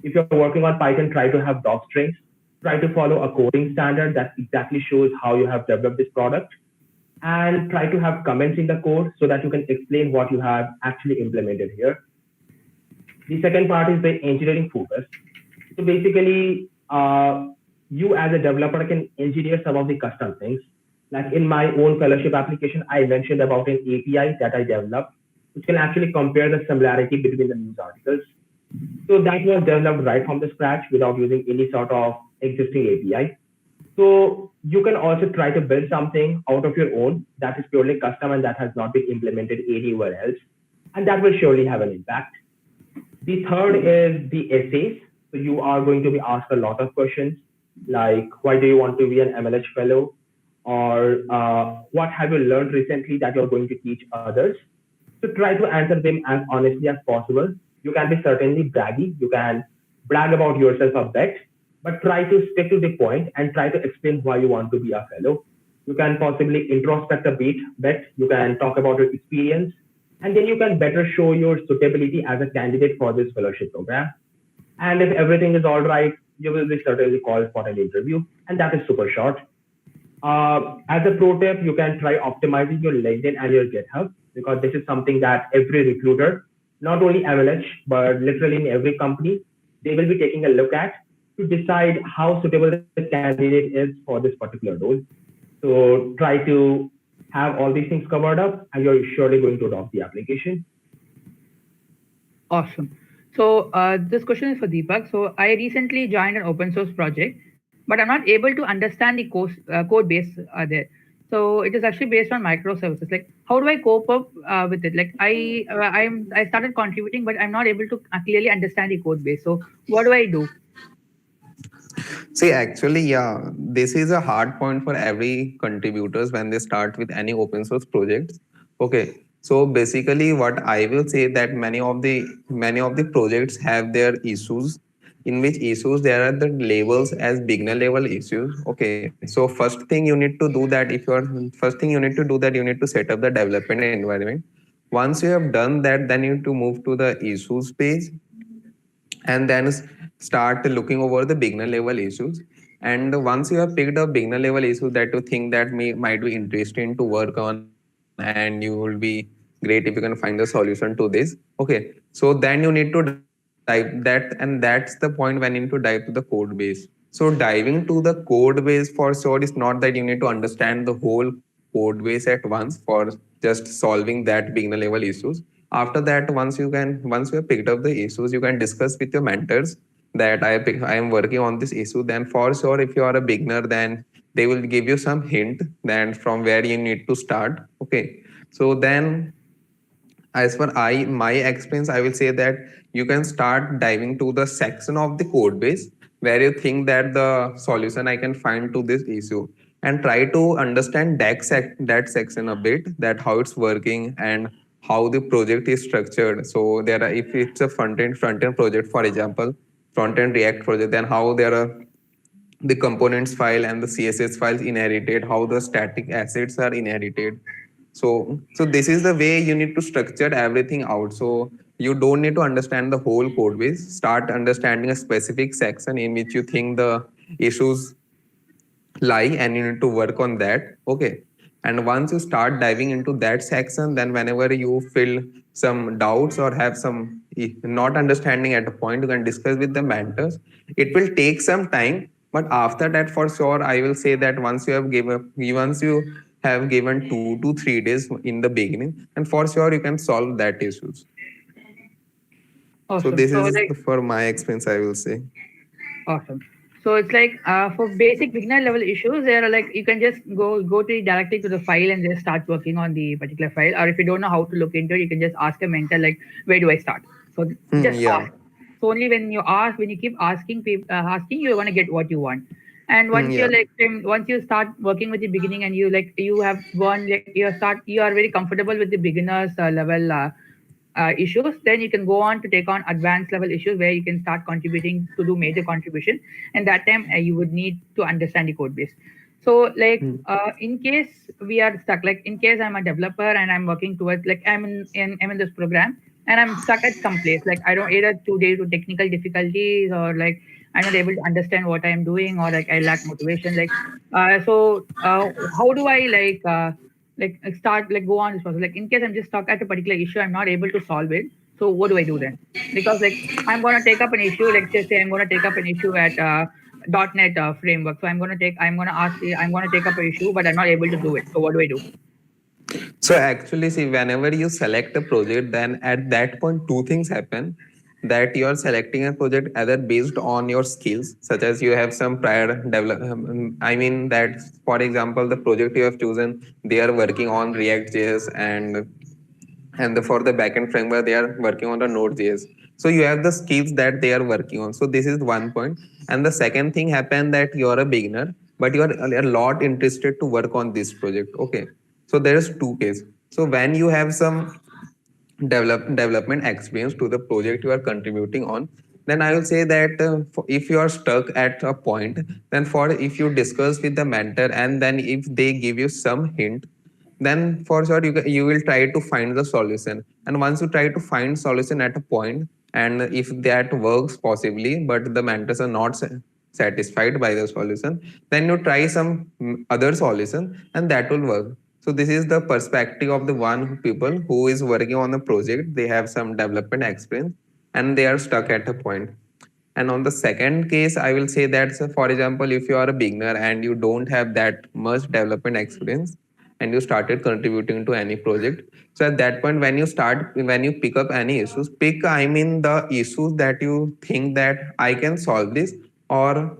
If you're working on Python, try to have doc strings. Try to follow a coding standard that exactly shows how you have developed this product. And try to have comments in the code so that you can explain what you have actually implemented here. The second part is the engineering focus. So basically, you as a developer can engineer some of the custom things. Like in my own fellowship application, I mentioned about an API that I developed, which can actually compare the similarity between the news articles. So that was developed right from the scratch without using any sort of existing API. So you can also try to build something out of your own that is purely custom and that has not been implemented anywhere else. And that will surely have an impact. The third is the essays. So you are going to be asked a lot of questions like, why do you want to be an MLH fellow? Or what have you learned recently that you're going to teach others? So try to answer them as honestly as possible. You can be certainly braggy. You can brag about yourself a bit, but try to stick to the point and try to explain why you want to be a fellow. You can possibly introspect a bit. You can talk about your experience, and then you can better show your suitability as a candidate for this fellowship program. And if everything is all right, you will be certainly called for an interview, and that is super short. As a pro tip, you can try optimizing your LinkedIn and your GitHub because this is something that every recruiter, not only MLH, but literally in every company, they will be taking a look at to decide how suitable the candidate is for this particular role. So try to have all these things covered up and you're surely going to adopt the application. Awesome. So this question is for Deepak. So I recently joined an open source project, but I'm not able to understand the code base there. So it is actually based on microservices. Like, how do I cope up with it? Like, I started contributing, but I'm not able to clearly understand the code base. So what do I do? See, actually, yeah, this is a hard point for every contributors when they start with any open source projects. Okay, so basically, what I will say that many of the projects have their issues. In which issues there are the labels as beginner level issues. Okay, so first thing you need to do that you need to set up the development environment. Once you have done that, then you need to move to the issues page and then start looking over the beginner level issues. And once you have picked up beginner level issues that you think that might be interesting to work on, and you will be great if you can find a solution to this. Okay, so then you need to dive that, and that's the point when you need to dive to the code base. So diving to the code base for sure is not that you need to understand the whole code base at once for just solving that beginner level issues. After that, once you have picked up the issues, you can discuss with your mentors that I am working on this issue. Then for sure, if you are a beginner, then they will give you some hint then from where you need to start. Okay, so then as per my experience, I will say that you can start diving to the section of the code base where you think that the solution I can find to this issue, and try to understand that section a bit, that how it's working and how the project is structured. So there are, if it's a front end project, for example, front end React project, then how there are the components file and the CSS files inherited, how the static assets are inherited. So this is the way you need to structure everything out. So you don't need to understand the whole code base. Start understanding a specific section in which you think the issues lie, and you need to work on that. Okay, and once you start diving into that section, then whenever you feel some doubts or have some not understanding at a point, you can discuss with the mentors. It will take some time, but after that, for sure, I will say that once you have given 2 to 3 days in the beginning, and for sure you can solve that issues. So Awesome. this So is like for my experience, I will say. awesome. So it's like for basic beginner level issues, there are like you can just go directly to the file and just start working on the particular file. Or if you don't know how to look into it, you can just ask a mentor like, where do I start? So just Yeah. ask. So only when you keep asking people, asking, you're gonna get what you want. And once Yeah. you're like, once you start working with the beginning and you have gone like you are very comfortable with the beginners level issues, then you can go on to take on advanced level issues where you can start contributing to do major contribution. And that time you would need to understand the code base. So like in case we are stuck, like in case I'm a developer and I'm working towards like I'm in this program and I'm stuck at some place, like I don't either due to technical difficulties or like I'm not able to understand what I'm doing or like I lack motivation. Like how do I start like go on this process? Like in case I'm just stuck at a particular issue, I'm not able to solve it. So what do I do then? Because like I'm gonna take up an issue. Let's just say I'm gonna take up an issue at .NET framework. So I'm gonna take up an issue, but I'm not able to do it. So what do I do? So actually, see, whenever you select a project, then at that point, two things happen. That you are selecting a project either based on your skills, such as you have some prior develop. I mean that, for example, the project you have chosen, they are working on React.js and for the backend framework they are working on the Node.js. So you have the skills that they are working on. So this is one point. And the second thing happened that you are a beginner, but you are a lot interested to work on this project. Okay. So there is two cases. So when you have some development experience to the project you are contributing on, then I will say that if you are stuck at a point, then for if you discuss with the mentor and then if they give you some hint, then for sure you will try to find the solution. And once you try to find solution at a point, and if that works possibly but the mentors are not satisfied by the solution, then you try some other solution and that will work. So this is the perspective of the one people who is working on a project. They have some development experience and they are stuck at a point. And on the second case, I will say that, so for example, if you are a beginner and you don't have that much development experience and you started contributing to any project, so at that point, when you pick up any issues, I mean, the issues that you think that I can solve this, or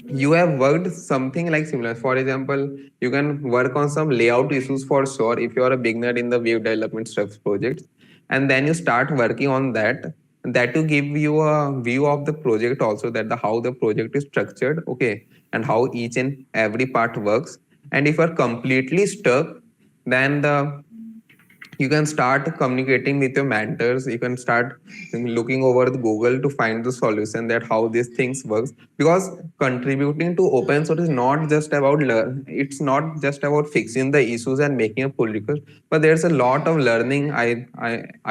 you have worked something like similar. For example, you can work on some layout issues for sure if you are a beginner in the web development stuff projects, and then you start working on that. That to give you a view of the project also, that the how the project is structured, okay, and how each and every part works. And if you are completely stuck, then you can start communicating with your mentors. You can start looking over the Google to find the solution that how these things works, because contributing to open source is not just about learn, it's not just about fixing the issues and making a pull request, but there's a lot of learning. I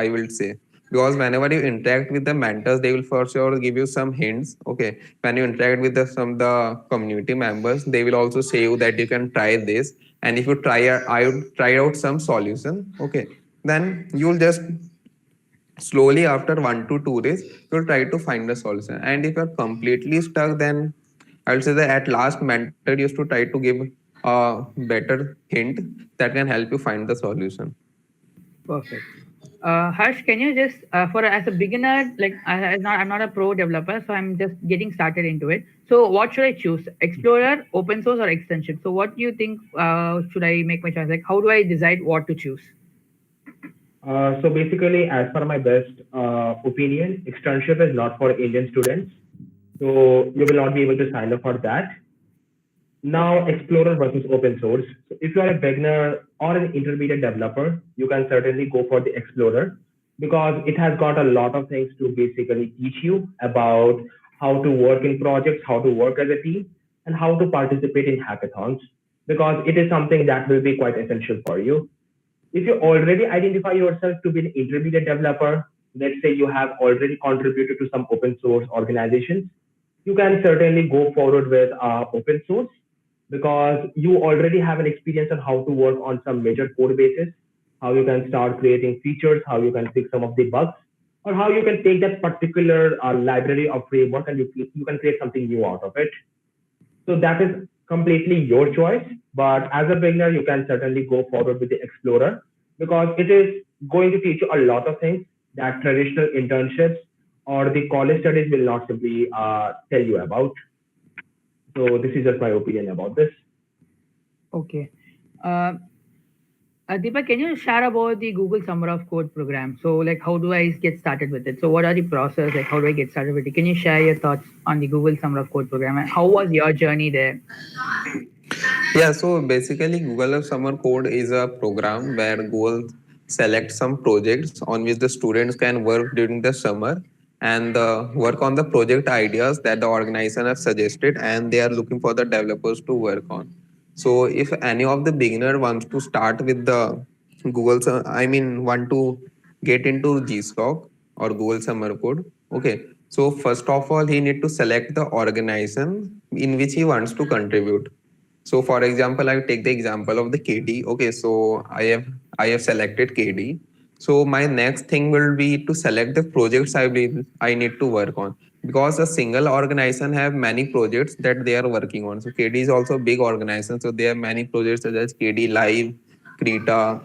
will say, because whenever you interact with the mentors, they will for sure give you some hints. Okay, when you interact with the community members, they will also say you that you can try this, and if you I would try out some solution. Okay, then you'll just slowly after 1 to 2 days you'll try to find a solution. And if you're completely stuck, then I'll say that at last mentor used to try to give a better hint that can help you find the solution. Perfect. Harsh, can you just for as a beginner, like I'm not a pro developer, so I'm just getting started into it. So what should I choose? Explorer, open source, or extension? So what do you think should I make my choice? Like how do I decide what to choose? So basically, as per my best opinion, externship is not for Indian students. So you will not be able to sign up for that. Now, Explorer versus open source. So if you are a beginner or an intermediate developer, you can certainly go for the Explorer because it has got a lot of things to basically teach you about how to work in projects, how to work as a team, and how to participate in hackathons, because it is something that will be quite essential for you. If you already identify yourself to be an intermediate developer, let's say you have already contributed to some open source organizations, you can certainly go forward with open source because you already have an experience on how to work on some major code bases, how you can start creating features, how you can fix some of the bugs, or how you can take that particular library or framework and you can create something new out of it. So that is completely your choice. But as a beginner, you can certainly go forward with the Explorer because it is going to teach you a lot of things that traditional internships or the college studies will not simply tell you about. So this is just my opinion about this. Okay. Deepak, can you share about the Google Summer of Code program? So, like, how do I get started with it? So, what are the process? Like, how do I get started with it? Can you share your thoughts on the Google Summer of Code program and how was your journey there? Yeah, so basically, Google Summer Code is a program where Google selects some projects on which the students can work during the summer and work on the project ideas that the organization have suggested, and they are looking for the developers to work on. So, if any of the beginner wants to start with the want to get into GSOC or Google Summer Code, okay. So, first of all, he need to select the organization in which he wants to contribute. So for example, I take the example of the KD. Okay, so I have selected KD. So my next thing will be to select the projects I need to work on, because a single organization have many projects that they are working on. So KD is also a big organization, so they have many projects such as KD Live, Krita,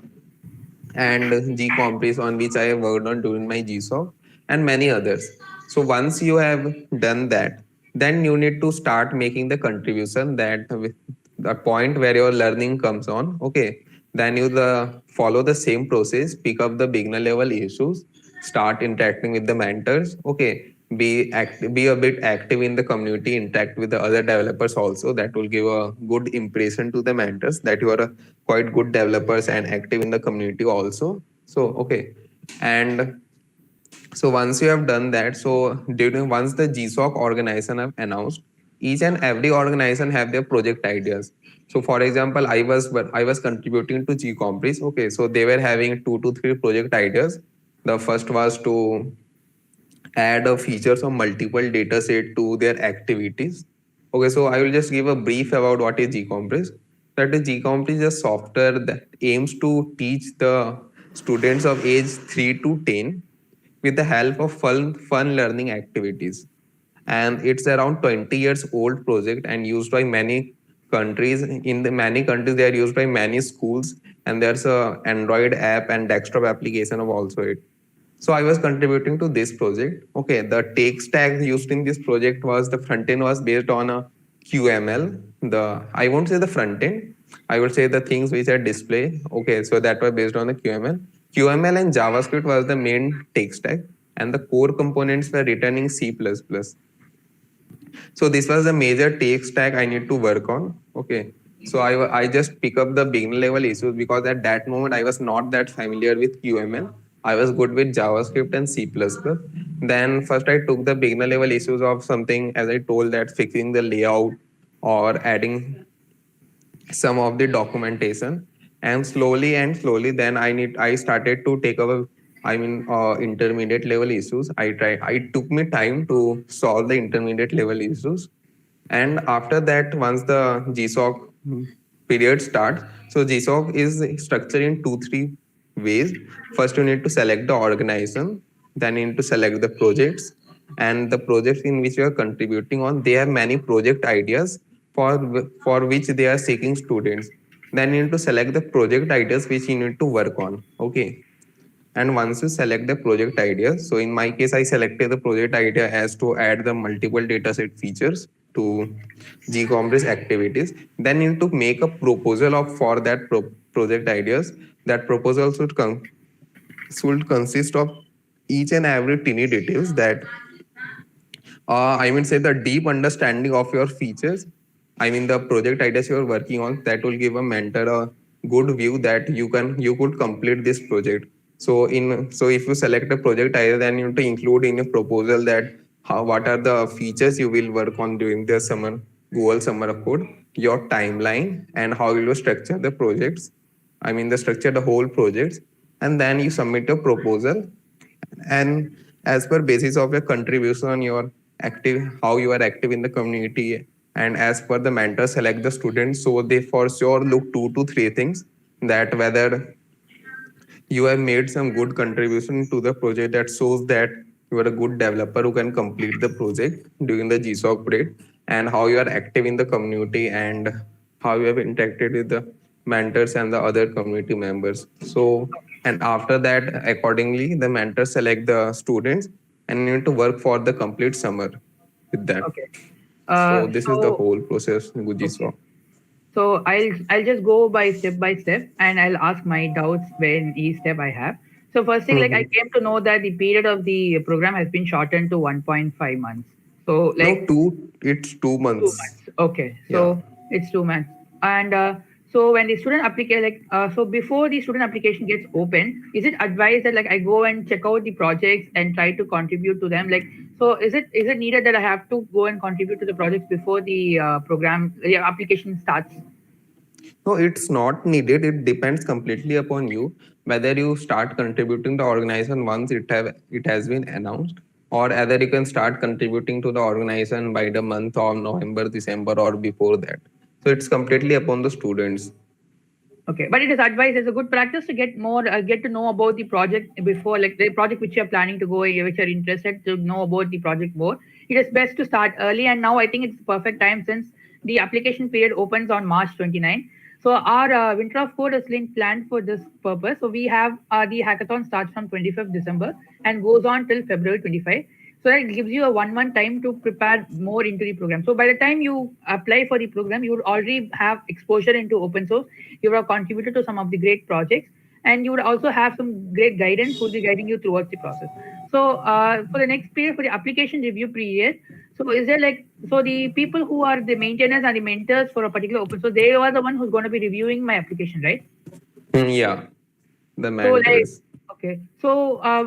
and G-Compress, on which I have worked on during my GSOC, and many others. So once you have done that, then you need to start making the contribution, that with the point where your learning comes on. Okay, then you follow the same process, pick up the beginner level issues, start interacting with the mentors. Okay, be a bit active in the community, interact with the other developers also. That will give a good impression to the mentors that you are a quite good developers and active in the community also. So okay, and so once you have done that, so during once the GSOC organization have announced, each and every organization have their project ideas. So for example, I was contributing to G-Compress. Okay, so they were having 2 to 3 project ideas. The first was to add a features of multiple data set to their activities. Okay, so I will just give a brief about what is Gcompress. That is, Gcompress is a software that aims to teach the students of age 3 to 10 with the help of fun learning activities. And it's around 20 years old project and used by many countries. In the many countries, they are used by many schools, and there's a Android app and desktop application of also it. So I was contributing to this project. Okay, the tech stack used in this project was, the front end was based on a QML. I won't say the front end, I would say the things which are display. Okay, so that was based on the QML. QML and JavaScript was the main tech stack, and the core components were written in C++. So this was the major tech stack I need to work on. Okay. So I just pick up the beginner level issues, because at that moment I was not that familiar with QML. I was good with JavaScript and C++. Then first I took the beginner level issues of something, as I told, that fixing the layout or adding some of the documentation, and slowly then I started to take over, intermediate level issues. I took me time to solve the intermediate level issues. And after that, once the GSOC period starts, so GSOC is structured in 2 3 ways. First, you need to select the organization, then you need to select the projects, and the projects in which you are contributing on, they have many project ideas for which they are seeking students. Then you need to select the project ideas which you need to work on. Okay, and once you select the project idea, so in my case, I selected the project idea as to add the multiple dataset features to Gcompress activities. Then you need to make a proposal for that project ideas. That proposal should consist of each and every tiny details, that say the deep understanding of your features. The project ideas you are working on, that will give a mentor a good view that you could complete this project. So if you select a project idea, then you need to include in your proposal that what are the features you will work on during the Google Summer of Code, your timeline, and how you will structure the projects. The structure the whole projects, and then you submit a proposal, and as per basis of your contribution, your active how you are active in the community, and as per the mentor select the students. So they for sure look 2 to 3 things, that whether you have made some good contribution to the project, that shows that you are a good developer who can complete the project during the GSOC period, and how you are active in the community, and how you have interacted with the mentors and the other community members. So, and after that, accordingly, the mentors select the students, and you need to work for the complete summer with that. Okay. So this is the So whole process, okay. GSOC. So I'll just go by step, and I'll ask my doubts when each step I have. So first thing, like I Mhm. came to know that the period of the program has been shortened to 1.5 months. So No, like it's two 2 months. months. Okay, Yeah. so it's 2 months. And so when the student application, so before the student application gets open, is it advised that like I go and check out the projects and try to contribute to them? Like, so is it needed that I have to go and contribute to the projects before the the application starts? No, it's not needed. It depends completely upon you whether you start contributing the organization once it has been announced, or either you can start contributing to the organization by the month of November, December, or before that. So it's completely upon the students. Okay, but it is advised as a good practice to get more, get to know about the project before, like the project which you're planning to go, which you're interested to know about the project more. It is best to start early, and now I think it's the perfect time since the application period opens on March 29. So our Winter of Code is being planned for this purpose. So we have the hackathon starts from 25th December and goes on till February 25. So that gives you a 1 month time to prepare more into the program. So by the time you apply for the program, you would already have exposure into open source. You would have contributed to some of the great projects, and you would also have some great guidance who will be guiding you towards the process. So for the next period, for the application review period, so is there like, so the people who are the maintainers and the mentors for a particular open source, they are the one who's going to be reviewing my application, right? Yeah, the So like, mentors. okay. So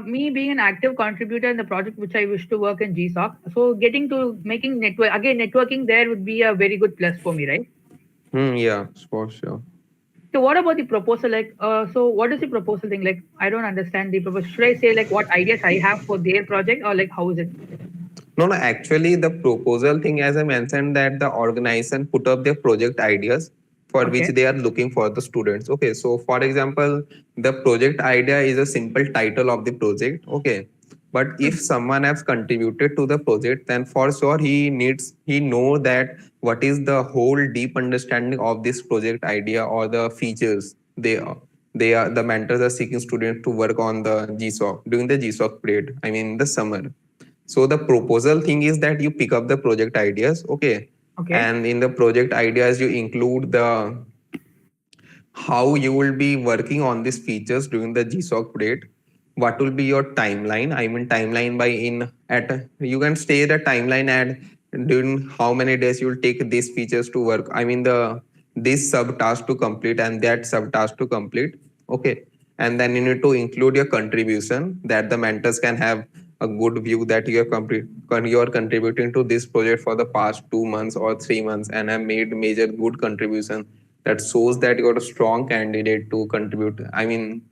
me being an active contributor in the project which I wish to work in GSOC, so getting to making network again, networking there would be a very good plus for me, right? Yeah, for sure. So what about the proposal? Like, so what is the proposal thing? Like, I don't understand the proposal. Should I say like what ideas I have for their project, or like how is it? No, no, actually, the proposal thing, as I mentioned, that the organization put up their project ideas for which Okay. they are looking for the students. Okay, so for example, the project idea is a simple title of the project. Okay, but if someone has contributed to the project, then for sure he know that what is the whole deep understanding of this project idea or the features they are the mentors are seeking students to work on the GSOC during the GSOC period. I mean the summer. So the proposal thing is that you pick up the project ideas, okay, Okay. and in the project ideas you include the how you will be working on these features during the GSOC period. What will be your timeline? I mean timeline by in at you can stay the timeline at during how many days you will take these features to work. I mean the this sub task to complete and that sub task to complete. Okay, and then you need to include your contribution that the mentors can have a good view that you are contributing to this project for the past 2 months or 3 months and have made major good contribution that shows that you're a strong candidate to contribute. I mean,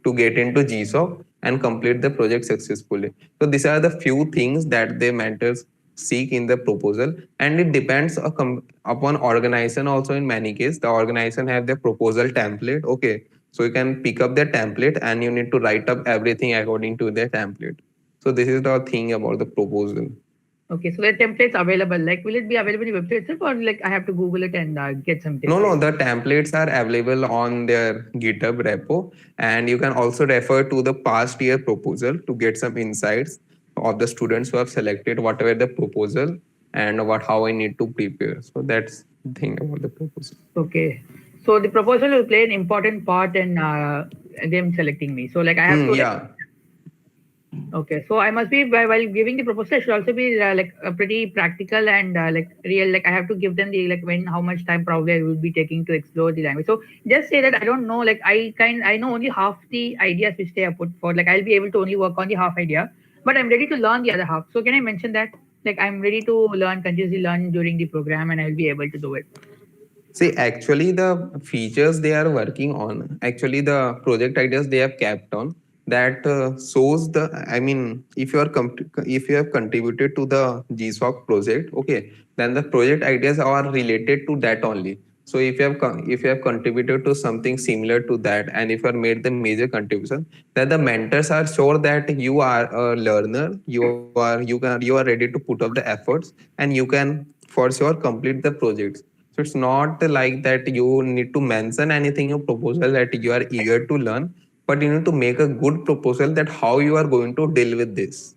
to get into GSOC and complete the project successfully. So these are the few things that the mentors seek in the proposal, and it depends upon organization also. In many cases, the organization have their proposal template. Okay, so you can pick up their template and you need to write up everything according to their template. So this is the thing about the proposal. Okay. So the templates available. Like, will it be available in the website itself, or like I have to Google it and get some No, no, templates? the templates are available on their GitHub repo, and you can also refer to the past year proposal to get some insights of the students who have selected whatever the proposal and what how I need to prepare. So that's the thing about the proposal. Okay. So the proposal will play an important part in them selecting me. So like I have to like, Yeah. okay. So I must be while giving the proposal, I should also be like pretty practical and like real. Like I have to give them the like when how much time probably I will be taking to explore the language. So just say that I don't know. Like I know only half the ideas which they have put for. Like I'll be able to only work on the half idea, but I'm ready to learn the other half. So can I mention that? Like I'm ready to learn, continuously learn during the program, and I'll be able to do it. See, actually, the features they are working on, actually, the project ideas they have kept on that shows the. I mean, if you have contributed to the GSOC project, okay, then the project ideas are related to that only. So if you have contributed to something similar to that, and if you have made the major contribution, then the mentors are sure that you are a learner, you are ready to put up the efforts, and you can for sure complete the projects. So it's not like that you need to mention anything in your proposal that you are eager to learn, but you need to make a good proposal that how you are going to deal with this.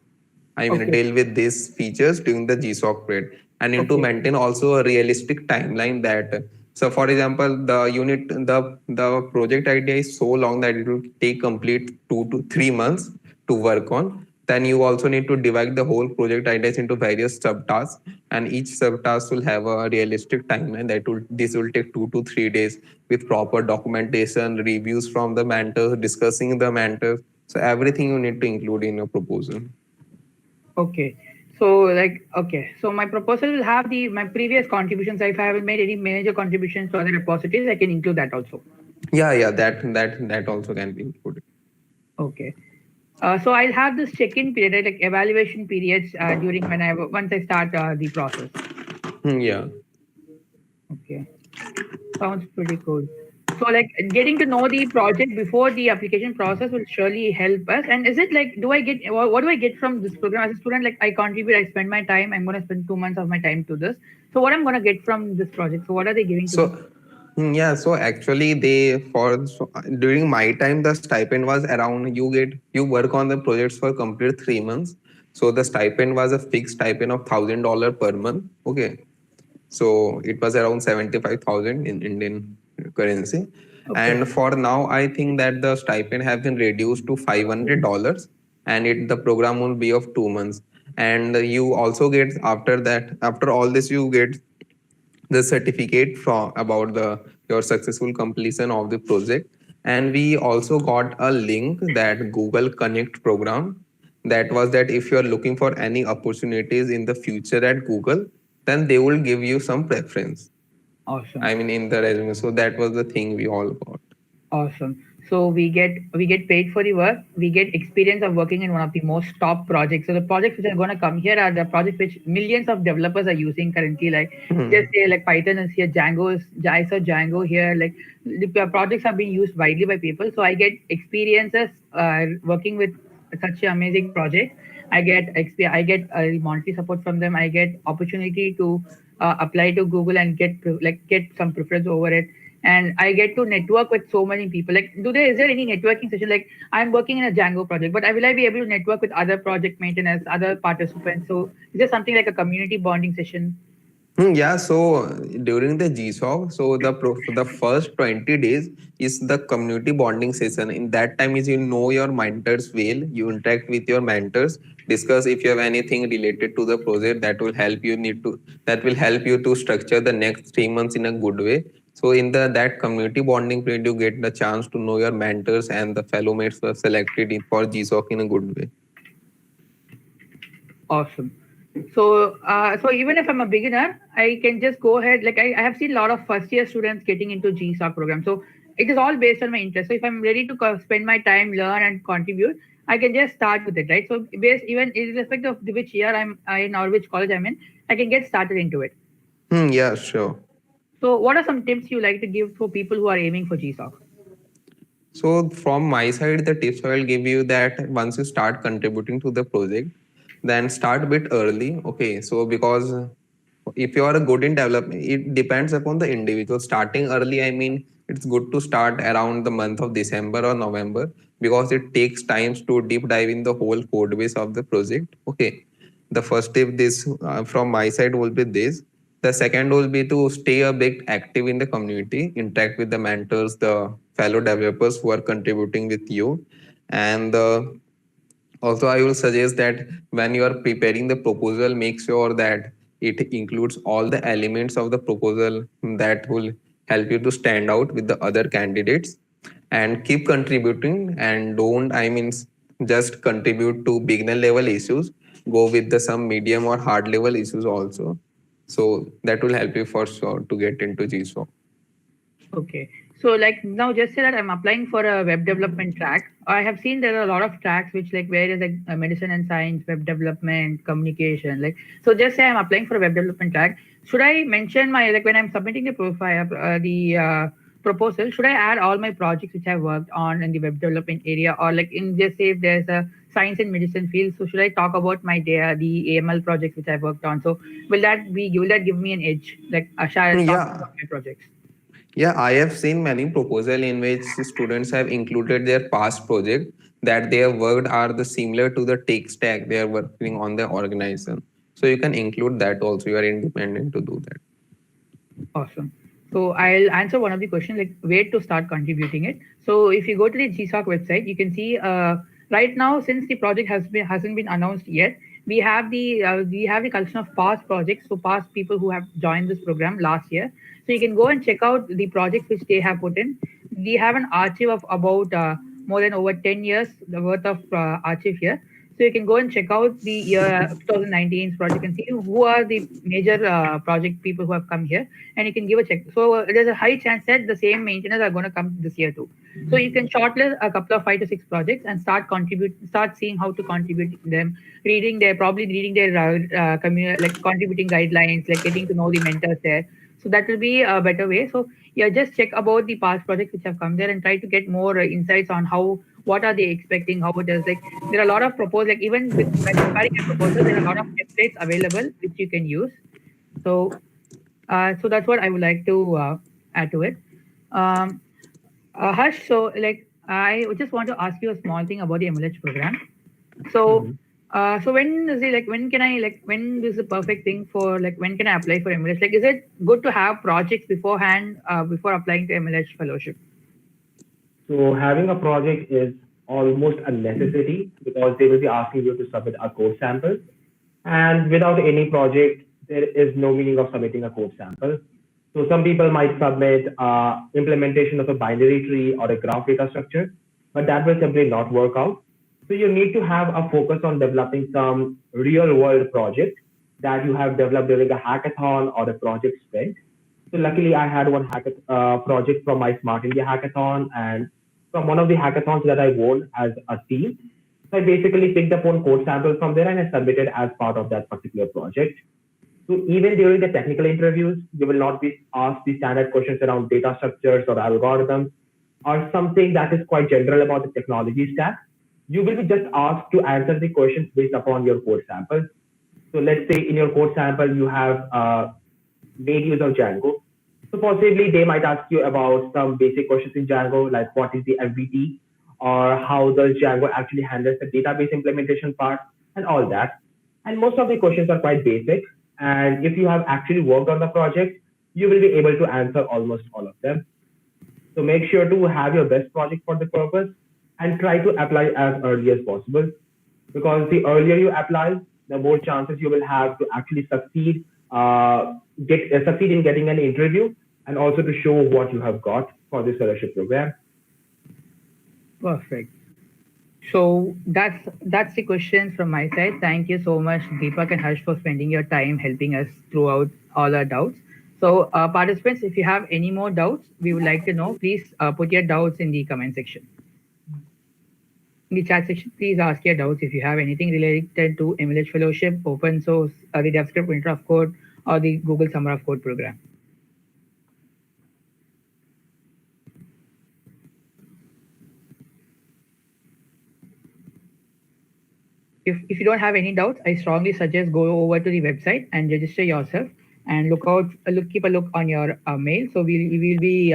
I mean, Okay. deal with these features during the GSOC period, and need to Okay. maintain also a realistic timeline that. So, for example, the project idea is so long that it will take complete 2 to 3 months to work on. Then you also need to divide the whole project ideas into various subtasks, and each subtask will have a realistic timeline that will this will take 2 to 3 days with proper documentation, reviews from the mentors, discussing the mentors. So everything you need to include in your proposal. Okay. So like, okay. So my proposal will have my previous contributions. If I haven't made any major contributions to other repositories, I can include that also. Yeah, that also can be included. Okay. So I'll have this check-in period, right, like evaluation periods during once I start the process. Yeah. Okay. Sounds pretty cool. So like getting to know the project before the application process will surely help us. And is it like, what do I get from this program as a student? Like I contribute, I spend my time, I'm going to spend 2 months of my time to this. So what I'm going to get from this project? So what are they giving to me? So yeah, so actually during my time the stipend was around you work on the projects for complete 3 months. So the stipend was a fixed stipend of $1,000 per month. Okay. So it was around 75,000 in Indian currency. Okay. And for now, I think that the stipend has been reduced to $500, and the program will be of 2 months. And you also get after all this, you get the certificate from about your successful completion of the project. And we also got a link that Google Connect program, that was that if you are looking for any opportunities in the future at Google, then they will give you some preference, Awesome. I mean, in the resume. So that was the thing we all got. Awesome. So we get paid for the work. We get experience of working in one of the most top projects. So the projects which are going to come here are the projects which millions of developers are using currently. Like just say like Python is here, I saw Django here. Like the projects are being used widely by people. So I get experiences working with such an amazing project. I get monetary support from them. I get opportunity to apply to Google and get some preference over it, and I get to network with so many people. Like, is there any networking session? Like, I'm working in a Django project, but will I be able to network with other project maintainers, other participants? So, is there something like a community bonding session? Yeah, so during the GSOC, so the first 20 days is the community bonding session. In that time is you know your mentors well, you interact with your mentors, discuss if you have anything related to the project that will help you to structure the next 3 months in a good way. So in that community bonding period, you get the chance to know your mentors and the fellow mates who are selected for GSOC in a good way. Awesome. So even if I'm a beginner, I can just go ahead. Like I have seen a lot of first year students getting into GSOC program. So it is all based on my interest. So if I'm ready to spend my time, learn and contribute, I can just start with it, right? So based even irrespective of which year I'm in or which college I'm in, I can get started into it. Yeah, sure. So what are some tips you like to give for people who are aiming for GSOC? So from my side, the tips I will give you that once you start contributing to the project, then start a bit early. Okay, so because if you are good in development, it depends upon the individual. Starting early, I mean, it's good to start around the month of December or November, because it takes times to deep dive in the whole code base of the project. Okay, the first tip this from my side will be this. The second will be to stay a bit active in the community, interact with the mentors, the fellow developers who are contributing with you. And also, I will suggest that when you are preparing the proposal, make sure that it includes all the elements of the proposal that will help you to stand out with the other candidates, and keep contributing, and don't, I mean, just contribute to beginner level issues. Go with the some medium or hard level issues also. So that will help you for sure to get into GSOC. Okay. So like now just say that I'm applying for a web development track. I have seen there are a lot of tracks which like various like medicine and science, web development, communication. Like so just say I'm applying for a web development track. Should I mention my like when I'm submitting the profile the proposal, should I add all my projects which I've worked on in the web development area, or like in just say if there's a science and medicine field, so should I talk about my the AML projects which I've worked on? So will that give me an edge? Like shall I talk Yeah. about my projects? Yeah, I have seen many proposal in which students have included their past project that they have worked are the similar to the tech stack they are working on the organization. So you can include that also. You are independent to do that. Awesome. So I'll answer one of the questions, like where to start contributing it. So if you go to the GSOC website, you can see right now, since the project hasn't been announced yet, we have the collection of past projects, so past people who have joined this program last year. So you can go and check out the projects which they have put in. We have an archive of about more than over 10 years worth of archive here. So you can go and check out the year 2019's project and see who are the major project people who have come here, and you can give a check. So there's a high chance that the same maintainers are going to come this year too. So you can shortlist a couple of 5 to 6 projects and start seeing how to contribute them, probably reading their like contributing guidelines, like getting to know the mentors there. So that will be a better way. So yeah, just check about the past projects which have come there and try to get more insights on what are they expecting, how it is. Like there are a lot of proposals, like even with when preparing a proposal, there are a lot of templates available which you can use. So so that's what I would like to add to it. Um, Harsh, so like I just want to ask you a small thing about the MLH program. So, Mhm. so when is it like when can I like when is the perfect thing for like when can I apply for MLH? Like, is it good to have projects beforehand before applying to MLH fellowship? So having a project is almost a necessity because they will be asking you to submit a code sample. And without any project, there is no meaning of submitting a code sample. So some people might submit implementation of a binary tree or a graph data structure, but that will simply not work out. So you need to have a focus on developing some real world project that you have developed during a hackathon or a project sprint. So luckily, I had one project from my Smart India hackathon and from one of the hackathons that I won as a team. So I basically picked up one code sample from there and I submitted as part of that particular project. So even during the technical interviews, you will not be asked the standard questions around data structures or algorithms or something that is quite general about the technology stack. You will be just asked to answer the questions based upon your code sample. So let's say in your code sample, you have made use of Django. So possibly they might ask you about some basic questions in Django, like what is the MVT or how does Django actually handle the database implementation part and all that. And most of the questions are quite basic. And if you have actually worked on the project, you will be able to answer almost all of them. So make sure to have your best project for the purpose and try to apply as early as possible because the earlier you apply, the more chances you will have to actually succeed in getting an interview, and also to show what you have got for this fellowship program. Perfect. So that's the questions from my side. Thank you so much, Deepak and Harsh, for spending your time helping us throughout all our doubts. So, participants, if you have any more doubts, we would like to know. Please put your doubts in the comment section. In the chat section, please ask your doubts if you have anything related to MLH Fellowship, open source, the Devscript Winter of Code, or the Google Summer of Code program. If you don't have any doubts, I strongly suggest go over to the website and register yourself and keep a look on your mail. So we will be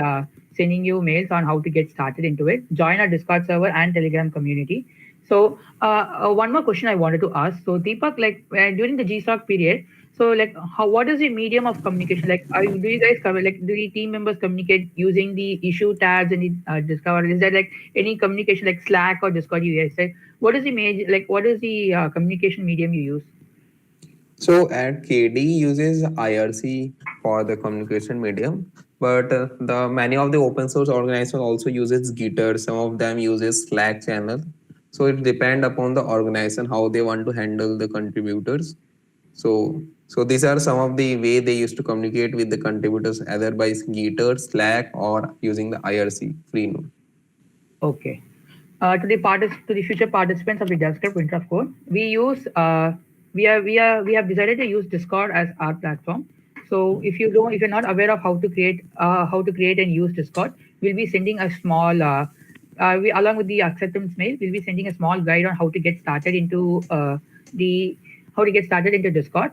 sending you mails on how to get started into it. Join our Discord server and Telegram community. So one more question I wanted to ask. So Deepak, like during the GSOC period, so like what is the medium of communication? Like do you guys cover like do the team members communicate using the issue tabs and the Discover? Is there like any communication like Slack or Discord you guys say? What is the major like what is the communication medium you use? So at KD uses IRC for the communication medium, but the many of the open source organizations also uses Gitter. Some of them uses Slack channel. So it depend upon the organization how they want to handle the contributors. So these are some of the way they used to communicate with the contributors either by Gitter, Slack, or using the IRC free node. Okay. To the future participants of the Devscript Winter of Code, we have decided to use Discord as our platform. So if you're not aware of how to create and use Discord, we'll be sending a small we along with the acceptance mail, we'll be sending a small guide on how to get started into Discord.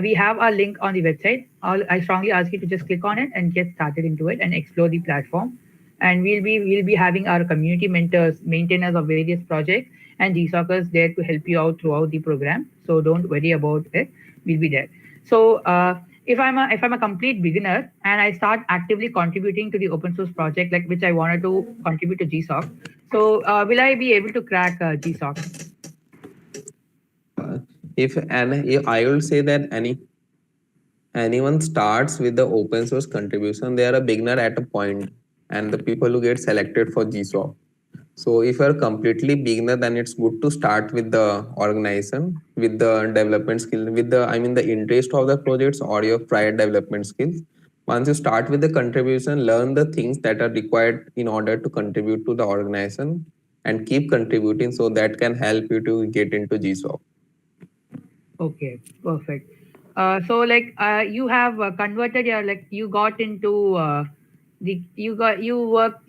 We have a link on the website. I strongly ask you to just click on it and get started into it and explore the platform. And we'll be having our community mentors, maintainers of various projects, and GSOCers there to help you out throughout the program. So don't worry about it. We'll be there. So if I'm a complete beginner and I start actively contributing to the open source project, like which I wanted to contribute to GSOC, so will I be able to crack GSOC? If I will say that anyone starts with the open source contribution, they are a beginner at a point, and the people who get selected for GSOC. So if you're completely beginner, then it's good to start with the organization, with the development skill, with the interest of the projects or your prior development skills. Once you start with the contribution, learn the things that are required in order to contribute to the organization and keep contributing, so that can help you to get into GSOC. Okay, perfect. So like you have converted your like you got into the you worked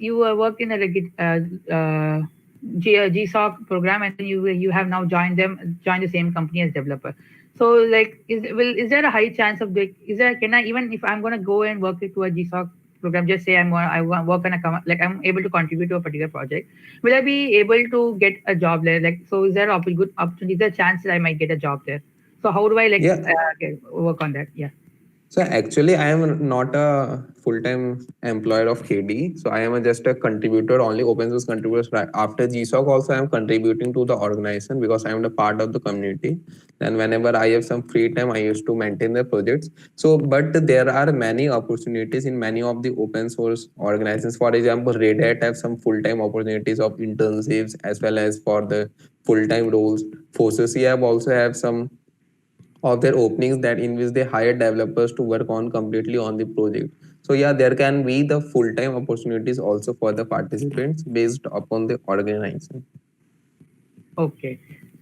in a GSOC program, and then you have now joined the same company as developer. So like is there a high chance of like is there can I even if I'm gonna go and work into a GSOC program, just say I want to work on like I'm able to contribute to a particular project, will I be able to get a job there? Like so is there a good opportunity? Is there a chance that I might get a job there? So how do I like Yeah. work on that? Yeah. So actually, I am not a full-time employee of KD. So I am just a contributor, only open source contributor. Right after GSOC, also I am contributing to the organization because I am a part of the community. And whenever I have some free time, I used to maintain the projects. So, but there are many opportunities in many of the open source organizations. For example, Red Hat have some full-time opportunities of internships as well as for the full-time roles. Forces have also have some of their openings that in which they hire developers to work on completely on the project. So yeah, there can be the full-time opportunities also for the participants based upon the organization. Okay.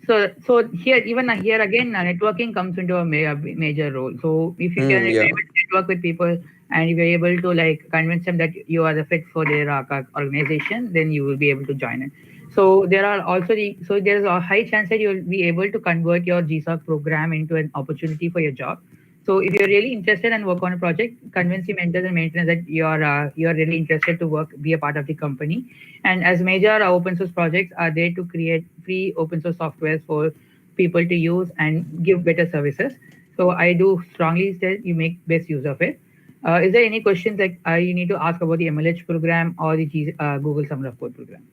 So here even here again networking comes into a major role. So if you can if you're Yeah. able to network with people and if you're able to like convince them that you are the fit for their organization, then you will be able to join it. So there are also so there's a high chance that you'll be able to convert your GSOC program into an opportunity for your job. So if you're really interested and work on a project, convince the mentors and maintainers that you're really interested to work, be a part of the company. And as major open source projects are there to create free open source software for people to use and give better services. So I do strongly say you make best use of it. Is there any questions that you need to ask about the MLH program or the Google Summer of Code program?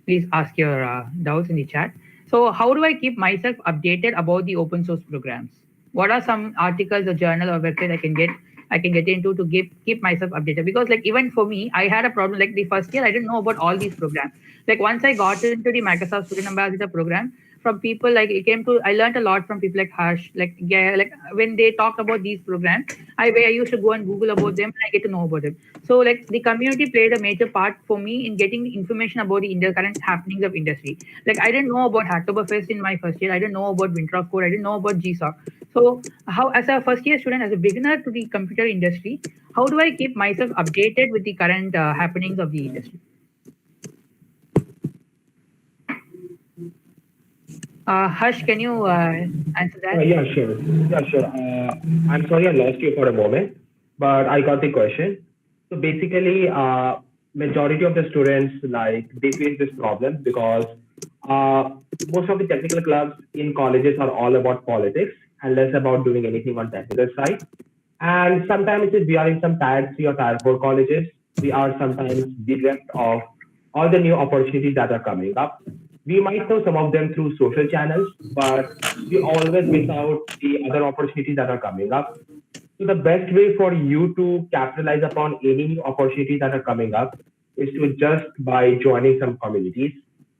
Please ask your doubts in the chat. So how do I keep myself updated about the open source programs? What are some articles or journal or website I can get into to keep myself updated? Because like even for me, I had a problem like the first year I didn't know about all these programs. Like once I got into the Microsoft Student Ambassador program, from people like I learned a lot from people like Harsh, like yeah, like when they talked about these programs, I used to go and Google about them and I get to know about them. So like the community played a major part for me in getting the information about the current happenings of industry. Like I didn't know about Hacktoberfest in my first year. I didn't know about Winter of Code. I didn't know about GSOC. So how, as a first year student, as a beginner to the computer industry, how do I keep myself updated with the current happenings of the industry? Harsh, can you answer that? Yeah, sure. Yeah, sure. I'm sorry I lost you for a moment, but I got the question. So basically, majority of the students like they face this problem because most of the technical clubs in colleges are all about politics and less about doing anything on technical side. And sometimes if we are in some tier 3 or tier 4 colleges, we are sometimes bereft of all the new opportunities that are coming up. We might know some of them through social channels, but we always miss out the other opportunities that are coming up. So the best way for you to capitalize upon any new opportunities that are coming up is to just by joining some communities.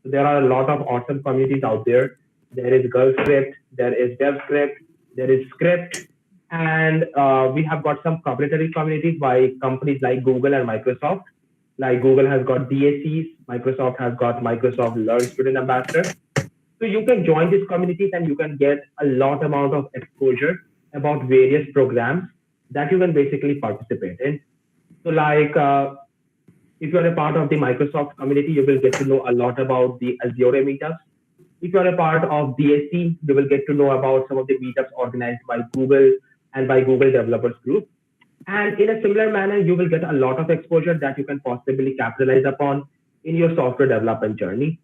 So there are a lot of awesome communities out there. There is GirlScript, there is Devscript, there is Script, and we have got some proprietary communities by companies like Google and Microsoft. Like Google has got DACs, Microsoft has got Microsoft Learn Student Ambassador. So you can join these communities and you can get a lot amount of exposure about various programs that you can basically participate in. So like if you're a part of the Microsoft community, you will get to know a lot about the Azure meetups. If you're a part of DSC, you will get to know about some of the meetups organized by Google and by Google Developers Group. And in a similar manner, you will get a lot of exposure that you can possibly capitalize upon in your software development journey.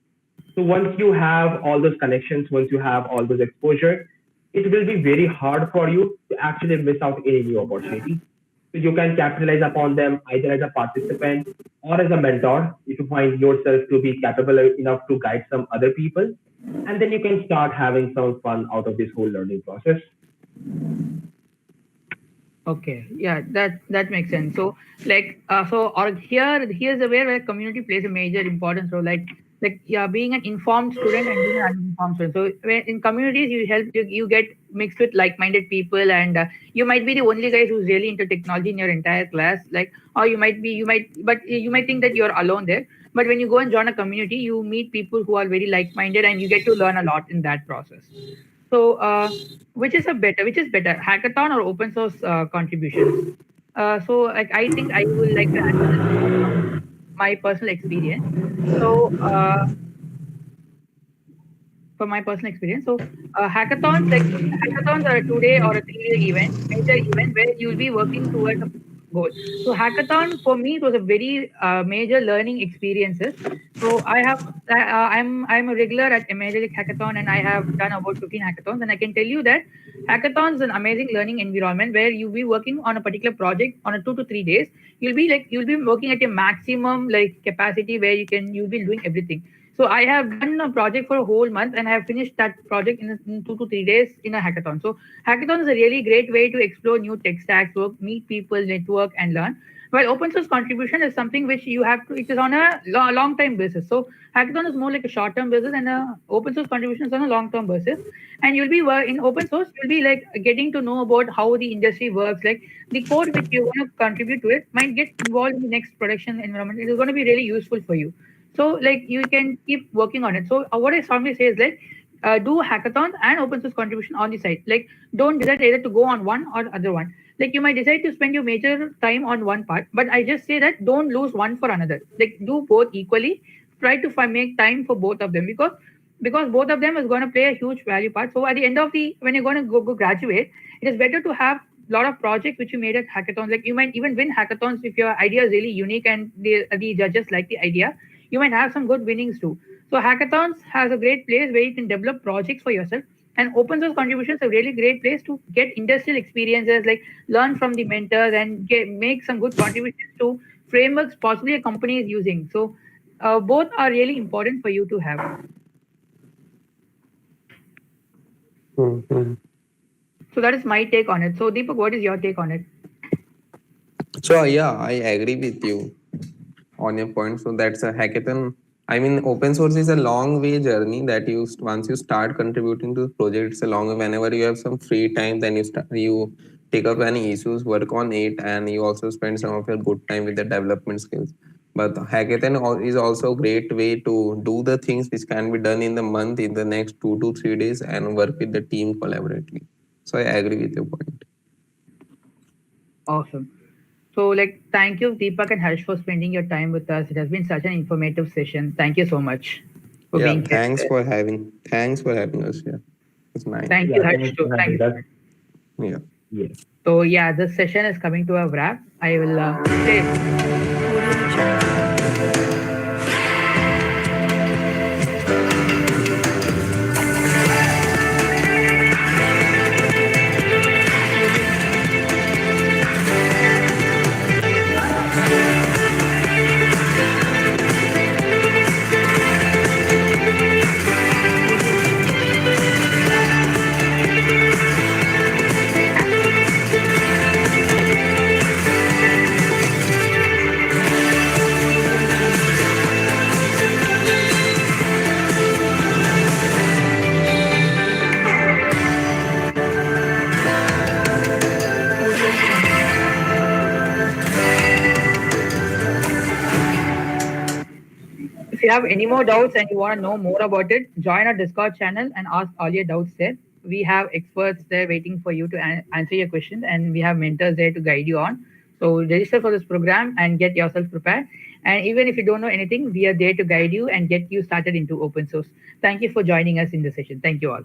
So once you have all those connections, once you have all those exposure, it will be very hard for you to actually miss out any new opportunity. So you can capitalize upon them either as a participant or as a mentor if you find yourself to be capable enough to guide some other people. And then you can start having some fun out of this whole learning process. Okay, yeah, that makes sense. So, like, here's the where community plays a major importance role. Like, yeah, being an informed student and being an uninformed student. So, in communities, you get mixed with like-minded people, and you might be the only guys who's really into technology in your entire class. Like, or but you might think that you're alone there. But when you go and join a community, you meet people who are very like-minded, and you get to learn a lot in that process. So, which is better, hackathon or open source contributions? So, like, I think I will like to answer this from my personal experience. So, from my personal experience, so hackathons are a 2 day or a 3 day major event where you'll be working towards a goal. So, hackathon for me it was a very major learning experiences. So I'm a regular at MLH hackathon, and I have done about 15 hackathons, and I can tell you that hackathon is an amazing learning environment where you'll be working on a particular project on a 2 to 3 days. You'll be working at your maximum like capacity where you'll be doing everything. So I have done a project for a whole month, and I have finished that project in 2 to 3 days in a hackathon. So hackathon is a really great way to explore new tech stacks, meet people, network, and learn. While open source contribution is something which you have to, it is on a long time basis. So hackathon is more like a short term basis, and open source contribution is on a long term basis. And you'll be in open source, you'll be like getting to know about how the industry works. Like the code which you want to contribute to it might get involved in the next production environment. It is going to be really useful for you. So like you can keep working on it. So what I strongly say is like do hackathons and open source contribution on the side. Like don't decide either to go on one or other one. Like you might decide to spend your major time on one part, but I just say that don't lose one for another. Like do both equally. Try to make time for both of them because both of them is going to play a huge value part. So at the end of when you're going to go graduate, it is better to have a lot of projects which you made at hackathons. Like you might even win hackathons if your idea is really unique and the judges like the idea. You might have some good winnings too. So hackathons has a great place where you can develop projects for yourself. And open source contributions are a really great place to get industrial experiences, like learn from the mentors and make some good contributions to frameworks possibly a company is using. So both are really important for you to have. Mm-hmm. So that is my take on it. So Deepak, what is your take on it? So yeah, I agree with you on your point. So that's a hackathon. I mean, open source is a long way journey that once you start contributing to the project, it's a long way. Whenever you have some free time, then you take up any issues, work on it, and you also spend some of your good time with the development skills. But hackathon is also a great way to do the things which can be done in the month, in the next 2 to 3 days, and work with the team collaboratively. So I agree with your point. Awesome. So, like, thank you, Deepak and Harsh, for spending your time with us. It has been such an informative session. Thank you so much for being here. Thanks for having us here. It's nice. Thank you, Harsh. Thank you. Yeah. So, yeah, this session is coming to a wrap. I will say. If you have any more doubts and you want to know more about it, join our Discord channel and ask all your doubts there. We have experts there waiting for you to answer your questions, and we have mentors there to guide you on. So register for this program and get yourself prepared. And even if you don't know anything, we are there to guide you and get you started into open source. Thank you for joining us in the session. Thank you all.